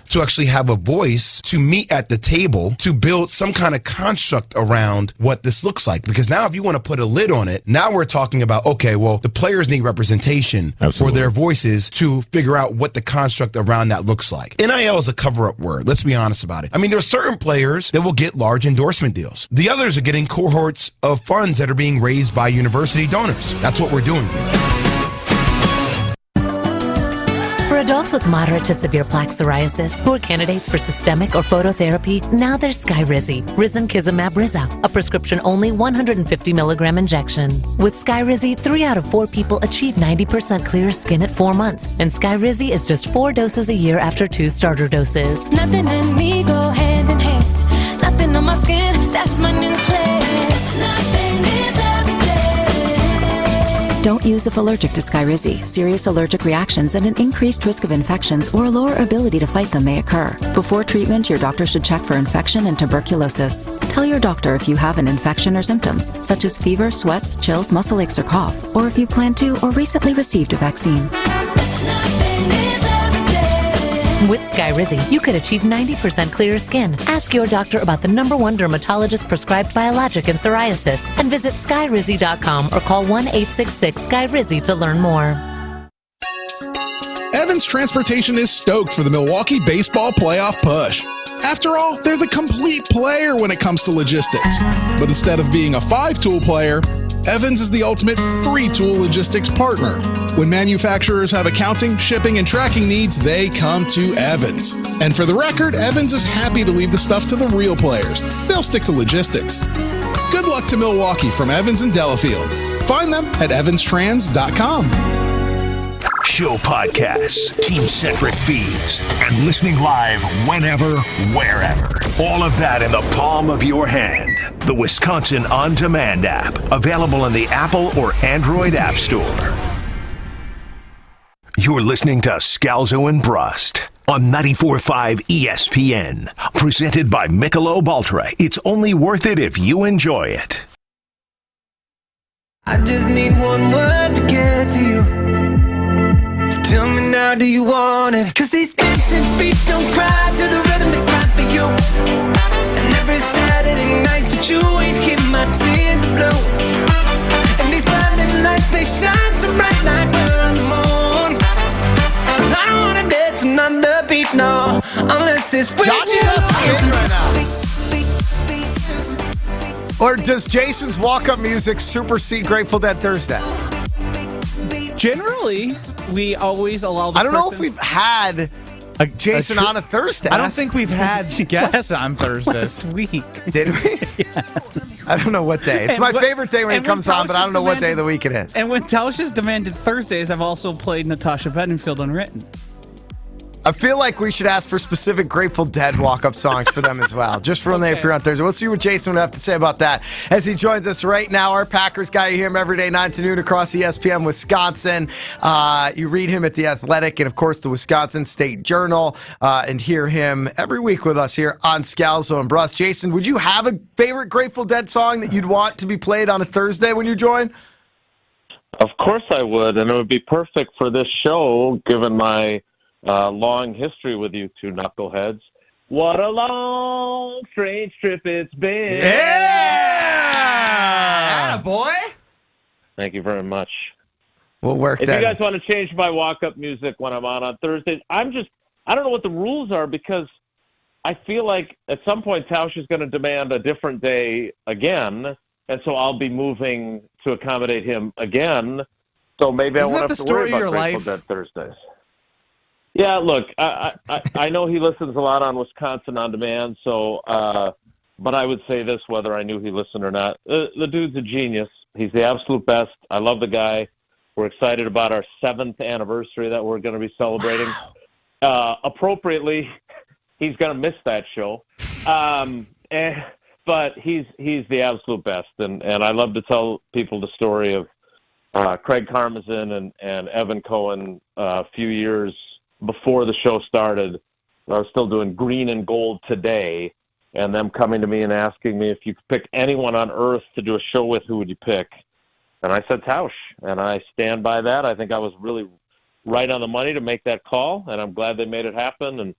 to actually have a voice, to meet at the table, to build some kind of construct around what this looks like. Because now if you want to put a lid on it, now we're talking about, okay, well, the players need representation for their voices to figure out what the construct around that looks like. NIL is a cover-up word. Let's be honest about it. I mean, there are certain players that will get large endorsement deals. The others are getting cohorts of funds that are being raised by university donors. That's what we're doing here. For adults with moderate to severe plaque psoriasis who are candidates for systemic or phototherapy, now there's Skyrizi, Risankizumab Riza, a prescription-only 150 milligram injection. With Skyrizi, 3 out of 4 people achieve 90% clear skin at 4 months, and Skyrizi is just 4 doses a year after 2 starter doses. Nothing and me go hand in hand. Nothing on my skin, that's my new plan. Nothing is everything. Don't use if allergic to Skyrizi. Serious allergic reactions and an increased risk of infections or a lower ability to fight them may occur. Before treatment, your doctor should check for infection and tuberculosis. Tell your doctor if you have an infection or symptoms, such as fever, sweats, chills, muscle aches, or cough, or if you plan to or recently received a vaccine. With Skyrizi, you could achieve 90% clearer skin. Ask your doctor about the #1 dermatologist prescribed biologic in psoriasis and visit skyrizi.com or call 1-866-SKYRIZI to learn more. Evans Transportation is stoked for the Milwaukee baseball playoff push. After all, they're the complete player when it comes to logistics. But instead of being a 5-tool player, Evans is the ultimate 3-tool logistics partner. When manufacturers have accounting, shipping, and tracking needs, they come to Evans. And for the record, Evans is happy to leave the stuff to the real players. They'll stick to logistics. Good luck to Milwaukee from Evans and Delafield. Find them at evanstrans.com. Show podcasts, team-centric feeds, and listening live whenever, wherever. All of that in the palm of your hand. The Wisconsin On Demand app, available in the Apple or Android App Store. You're listening to Scalzo and Brust on 94.5 ESPN. Presented by Michelob Ultra. It's only worth it if you enjoy it. I just need one word to get to you. So tell me now, do you want it? 'Cause these dancing feet don't cry to the rhythm they cry for you. And every Saturday night that you ain't keep my tears blue. And these blinding lights, they shine so bright like we're on the moon. I don't wanna dance another beat, no, unless it's with you. Right now. Or does Jason's walk-up music supersede Grateful Dead Thursday? Generally, we always allow the I don't know if we've had Jason on a Thursday. I don't think we've had guests on Thursday. Last week. Did we? Yes. I don't know what day. It's my favorite day when he comes on, but I don't know what day of the week it is. And when Tausch has demanded Thursdays, I've also played Natasha Bedingfield Unwritten. I feel like we should ask for specific Grateful Dead walk-up songs for them as well, just for when they appear on Thursday. We'll see what Jason would have to say about that as he joins us right now. Our Packers guy, you hear him every day, 9 to noon across ESPN Wisconsin. You read him at The Athletic and, of course, the Wisconsin State Journal, and hear him every week with us here on Scalzo and Brust. Jason, would you have a favorite Grateful Dead song that you'd want to be played on a Thursday when you join? Of course I would, and it would be perfect for this show, given my long history with you two knuckleheads. What a long, strange trip it's been. Yeah! Boy. Thank you very much. We'll work if that. If you guys want to change my walk-up music when I'm on Thursdays, I don't know what the rules are, because I feel like at some point Tausch is going to demand a different day again, and so I'll be moving to accommodate him again. So maybe I won't have to worry about Grateful Dead Thursdays. Yeah, look, I know he listens a lot on Wisconsin On Demand, so but I would say this, whether I knew he listened or not. The dude's a genius. He's the absolute best. I love the guy. We're excited about our 7th anniversary that we're going to be celebrating. Appropriately, he's going to miss that show. But he's the absolute best, and I love to tell people the story of Craig Karmazin and Evan Cohen a few years before the show started. I was still doing Green and Gold Today, and them coming to me and asking me, if you could pick anyone on earth to do a show with, who would you pick? And I said Tausch, and I stand by that. I think I was really right on the money to make that call, and I'm glad they made it happen. And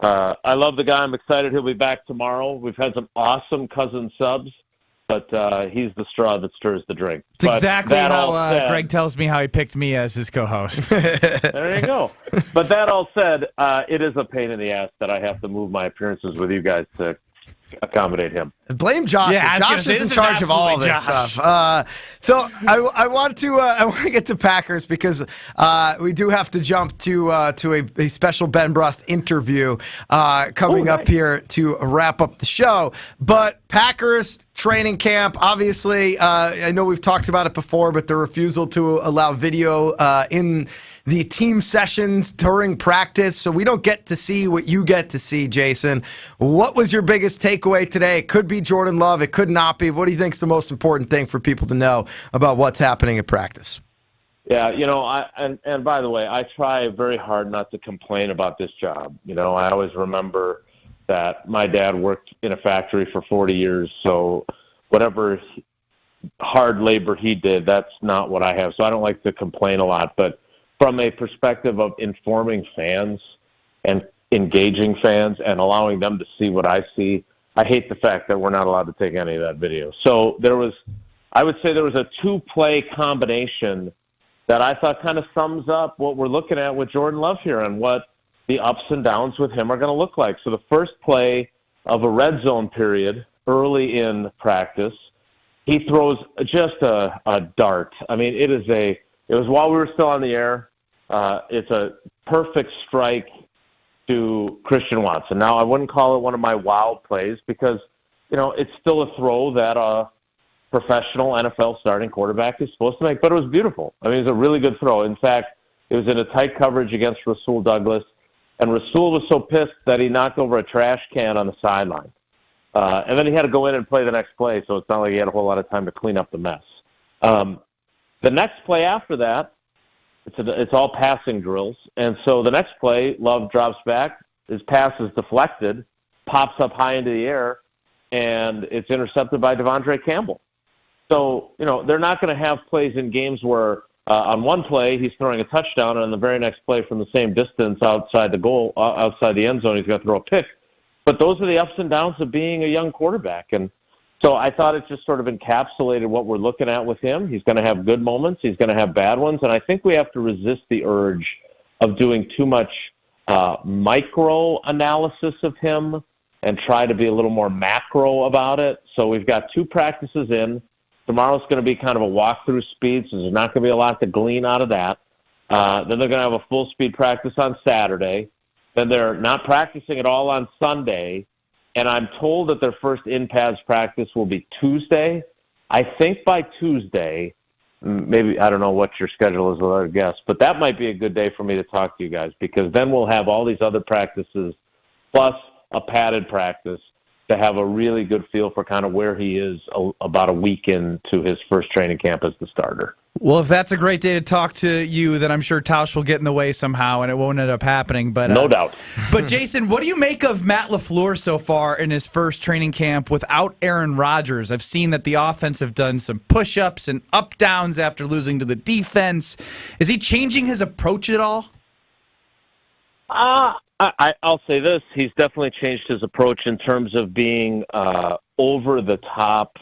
I love the guy. I'm excited he'll be back tomorrow. We've had some awesome cousin subs, but he's the straw that stirs the drink. It's exactly how Greg tells me how he picked me as his co-host. There you go. But that all said, it is a pain in the ass that I have to move my apperances with you guys to accommodate him. Blame Josh. Yeah, Josh is in charge of all this stuff. So I want to get to Packers, because we do have to jump to a special Ben Brust interview coming up here to wrap up the show. But Packers training camp, obviously, I know we've talked about it before, but the refusal to allow video in the team sessions during practice, so we don't get to see what you get to see, Jason. What was your biggest takeaway today? It could be Jordan Love, it could not be. What do you think is the most important thing for people to know about what's happening at practice? Yeah, and by the way, I try very hard not to complain about this job. I always remember that my dad worked in a factory for 40 years, so whatever hard labor he did, that's not what I have. So I don't like to complain a lot. But from a perspective of informing fans and engaging fans and allowing them to see what I see, I hate the fact that we're not allowed to take any of that video. So I would say there was a 2-play combination that I thought kind of sums up what we're looking at with Jordan Love here and what the ups and downs with him are going to look like. So the first play of a red zone period early in practice, he throws just a dart. I mean, it was while we were still on the air. It's a perfect strike to Christian Watson. Now, I wouldn't call it one of my wild plays because, it's still a throw that a professional NFL starting quarterback is supposed to make, but it was beautiful. I mean, it was a really good throw. In fact, it was in a tight coverage against Rasul Douglas, and Rasul was so pissed that he knocked over a trash can on the sideline. And then he had to go in and play the next play, so it's not like he had a whole lot of time to clean up the mess. The next play after that, it's all passing drills. And so the next play, Love drops back, his pass is deflected, pops up high into the air, and it's intercepted by Devondre Campbell. So, they're not going to have plays in games where on one play he's throwing a touchdown, and on the very next play from the same distance outside the goal, outside the end zone, he's going to throw a pick. But those are the ups and downs of being a young quarterback. And so I thought it just sort of encapsulated what we're looking at with him. He's going to have good moments. He's going to have bad ones. And I think we have to resist the urge of doing too much micro analysis of him and try to be a little more macro about it. So we've got 2 practices in. Tomorrow's going to be kind of a walkthrough speed, so there's not going to be a lot to glean out of that. Then they're going to have a full-speed practice on Saturday. Then they're not practicing at all on Sunday. And I'm told that their first in-pads practice will be Tuesday. I think by Tuesday, maybe, I don't know what your schedule is with our guests, but that might be a good day for me to talk to you guys because then we'll have all these other practices plus a padded practice to have a really good feel for kind of where he is about a week into his first training camp as the starter. Well, if that's a great day to talk to you, then I'm sure Tausch will get in the way somehow, and it won't end up happening. But no doubt. But, Jason, what do you make of Matt LaFleur so far in his first training camp without Aaron Rodgers? I've seen that the offense have done some push-ups and up-downs after losing to the defense. Is he changing his approach at all? I'll say this. He's definitely changed his approach in terms of being over-the-top,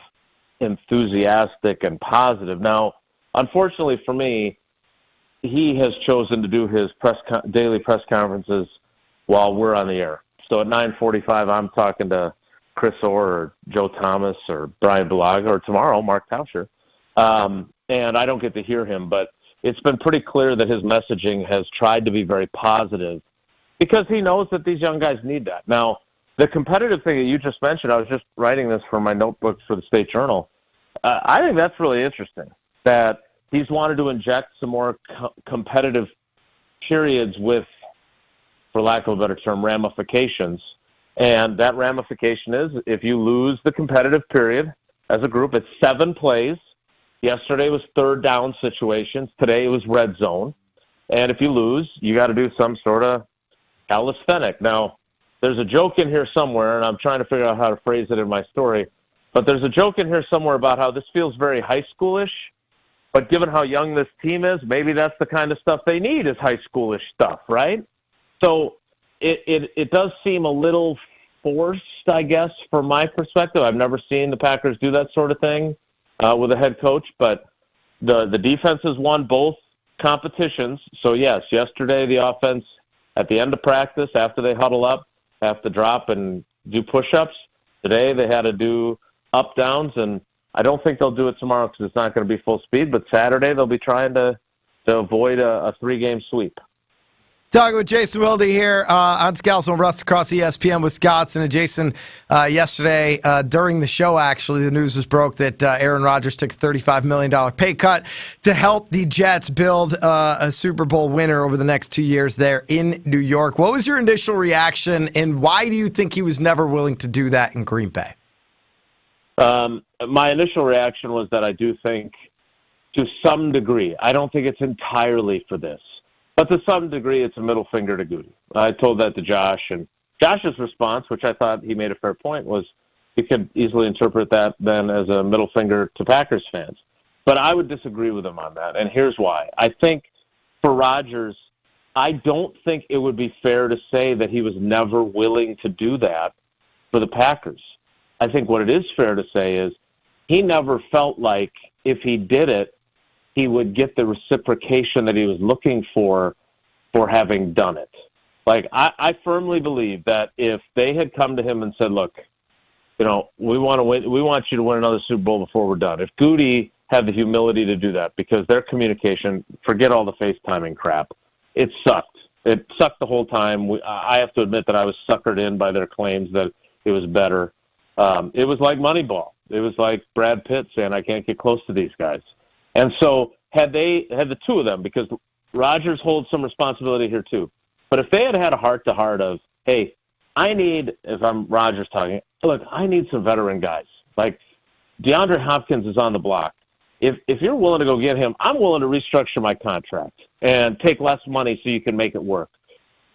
enthusiastic, and positive. Now, unfortunately for me, he has chosen to do his daily press conferences while we're on the air. So at 9:45, I'm talking to Chris Orr or Joe Thomas or Brian Bulaga or tomorrow, Mark Tauscher. And I don't get to hear him, but it's been pretty clear that his messaging has tried to be very positive because he knows that these young guys need that. Now, the competitive thing that you just mentioned, I was just writing this for my notebooks for the State Journal. I think that's really interesting, that he's wanted to inject some more competitive periods with, for lack of a better term, ramifications. And that ramification is if you lose the competitive period as a group, it's 7 plays. Yesterday was third down situations. Today it was red zone. And if you lose, you got to do some sort of calisthenic. Now, there's a joke in here somewhere, and I'm trying to figure out how to phrase it in my story, but there's a joke in here somewhere about how this feels very high schoolish, but given how young this team is, maybe that's the kind of stuff they need is high schoolish stuff, right? So it does seem a little forced, I guess, from my perspective. I've never seen the Packers do that sort of thing with a head coach, but the defense has won both competitions. So, yes, yesterday the offense, at the end of practice, after they huddle up, have to drop and do push-ups. Today they had to do up-downs, and I don't think they'll do it tomorrow because it's not going to be full speed, but Saturday they'll be trying to avoid a 3-game sweep. Talking with Jason Wilde here on Scalzo and Brust across ESPN Wisconsin. And Jason, yesterday during the show, actually, the news was broke that Aaron Rodgers took a $35 million pay cut to help the Jets build a Super Bowl winner over the next 2 years there in New York. What was your initial reaction, and why do you think he was never willing to do that in Green Bay? My initial reaction was that I do think to some degree. I don't think it's entirely for this. But to some degree, it's a middle finger to Goody. I told that to Josh, and Josh's response, which I thought he made a fair point, was he could easily interpret that then as a middle finger to Packers fans. But I would disagree with him on that, and here's why. I think for Rodgers, I don't think it would be fair to say that he was never willing to do that for the Packers. I think what it is fair to say is he never felt like if he did it, he would get the reciprocation that he was looking for having done it. Like, I firmly believe that if they had come to him and said, look, we want you to win another Super Bowl before we're done. If Goody had the humility to do that, because their communication, forget all the FaceTiming crap, it sucked. It sucked the whole time. I have to admit that I was suckered in by their claims that it was better. It was like Moneyball. It was like Brad Pitt saying, I can't get close to these guys. And so had the two of them, because Rodgers holds some responsibility here too, but if they had a heart-to-heart of, hey, I need, if I'm Rodgers talking, look, I need some veteran guys. Like DeAndre Hopkins is on the block. If you're willing to go get him, I'm willing to restructure my contract and take less money so you can make it work.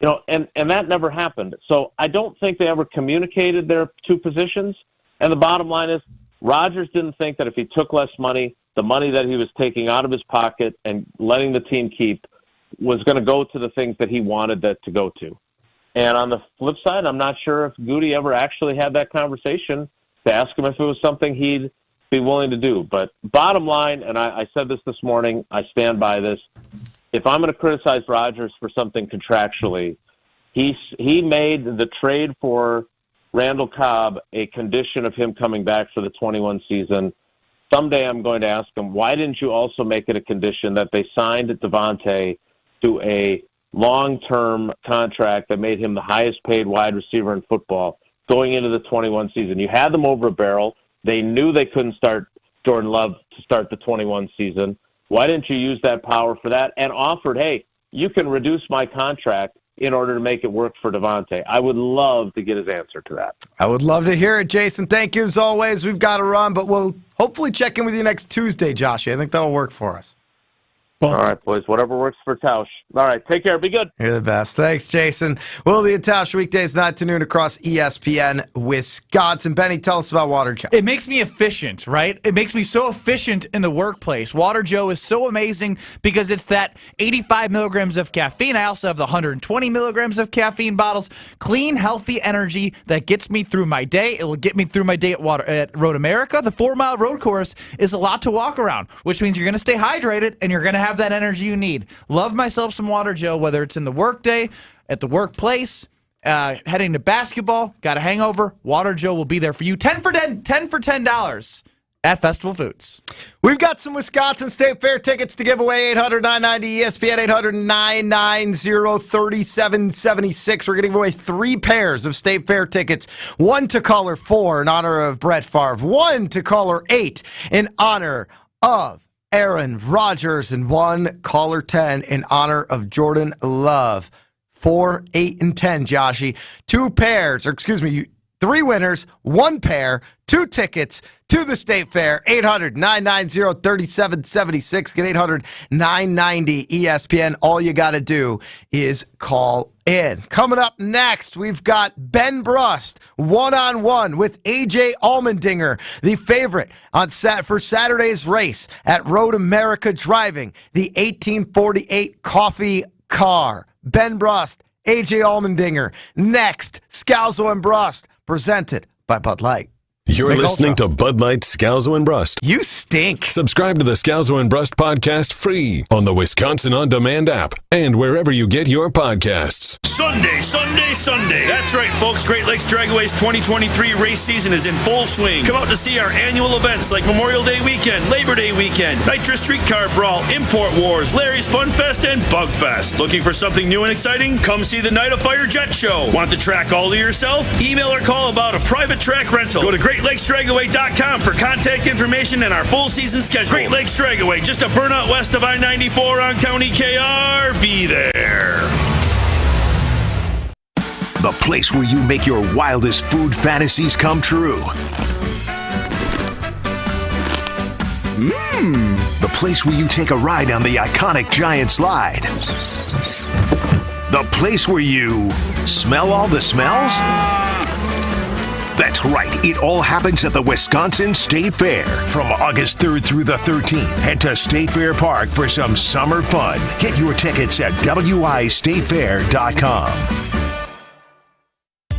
And that never happened. So I don't think they ever communicated their two positions. And the bottom line is Rodgers didn't think that if he took less money, the money that he was taking out of his pocket and letting the team keep was going to go to the things that he wanted that to go to. And on the flip side, I'm not sure if Goody ever actually had that conversation to ask him if it was something he'd be willing to do. But bottom line, and I said this morning, I stand by this, if I'm going to criticize Rodgers for something contractually, he made the trade for Randall Cobb a condition of him coming back for the 21 season. Someday I'm going to ask him, why didn't you also make it a condition that they signed Devontae to a long-term contract that made him the highest-paid wide receiver in football going into the 21 season? You had them over a barrel. They knew they couldn't start Jordan Love to start the 21 season. Why didn't you use that power for that and offered, hey, you can reduce my contract in order to make it work for Devontae? I would love to get his answer to that. I would love to hear it, Jason. Thank you as always. We've got to run, but we'll hopefully check in with you next Tuesday, Josh. I think that'll work for us. All right, boys. Whatever works for Tausch. All right, take care. Be good. You're the best. Thanks, Jason. Wildy and Tausch, weekdays 9 to noon across ESPN Wisconsin. Benny, tell us about Water Joe. It makes me efficient, right? It makes me so efficient in the workplace. Water Joe is so amazing because it's that 85 milligrams of caffeine. I also have the 120 milligrams of caffeine bottles. Clean, healthy energy that gets me through my day. It will get me through my day at Road America. The 4-mile road course is a lot to walk around, which means you're going to stay hydrated and you're going to have that energy you need. Love myself some Water Joe, whether it's in the workday, at the workplace, heading to basketball, got a hangover, Water Joe will be there for you. 10 for $10 at Festival Foods. We've got some Wisconsin State Fair tickets to give away. 800-990-ESPN, 800-990-3776. We're going to give away 3 pairs of State Fair tickets. 1 to caller 4 in honor of Brett Favre. 1 to caller 8 in honor of Aaron Rodgers, and 1 caller 10 in honor of Jordan Love. 4, 8, and 10, Joshy. 2 pairs, 3 winners, 1 pair, 2 tickets to the State Fair. 800-990-3776. Get 800-990-ESPN. All you got to do is call in. Coming up next, we've got Ben Brust one-on-one with A.J. Allmendinger, the favorite for Saturday's race at Road America, driving the 1848 coffee car. Ben Brust, A.J. Allmendinger. Next, Scalzo and Brust, presented by Bud Light. You're listening to Bud Light, Scalzo, and Brust. You stink. Subscribe to the Scalzo and Brust podcast free on the Wisconsin On Demand app and wherever you get your podcasts. Sunday. That's right, folks. Great Lakes Dragway's 2023 race season is in full swing. Come out to see our annual events like Memorial Day Weekend, Labor Day Weekend, Nitrous Streetcar Brawl, Import Wars, Larry's Fun Fest, and Bug Fest. Looking for something new and exciting? Come see the Night of Fire Jet Show. Want the track all to yourself? Email or call about a private track rental. Go to GreatLakesDragaway.com for contact information and our full season schedule. Great Lakes Dragaway, just a burnout west of I-94 on County KR. Be there. The place where you make your wildest food fantasies come true. The place where you take a ride on the iconic giant slide. The place where you smell all the smells? That's right. It all happens at the Wisconsin State Fair. From August 3rd through the 13th, head to State Fair Park for some summer fun. Get your tickets at wistatefair.com.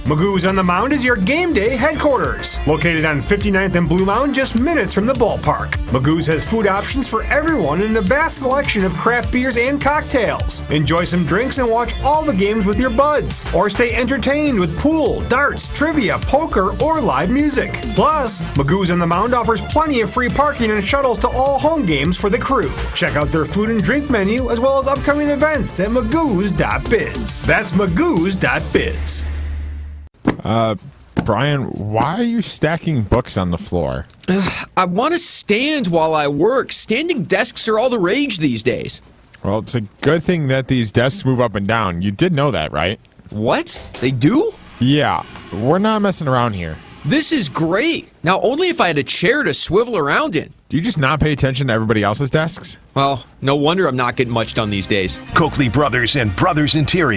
Magoo's on the Mound is your game day headquarters. Located on 59th and Blue Mound, just minutes from the ballpark. Magoo's has food options for everyone and a vast selection of craft beers and cocktails. Enjoy some drinks and watch all the games with your buds. Or stay entertained with pool, darts, trivia, poker, or live music. Plus, Magoo's on the Mound offers plenty of free parking and shuttles to all home games for the crew. Check out their food and drink menu as well as upcoming events at magoos.biz. That's magoos.biz. Brian, why are you stacking books on the floor? I want to stand while I work. Standing desks are all the rage these days. Well, it's a good thing that these desks move up and down. You did know that, right? What? They do? Yeah, we're not messing around here. This is great. Now, only if I had a chair to swivel around in. Do you just not pay attention to everybody else's desks? Well, no wonder I'm not getting much done these days. Coakley Brothers and Brothers Interior.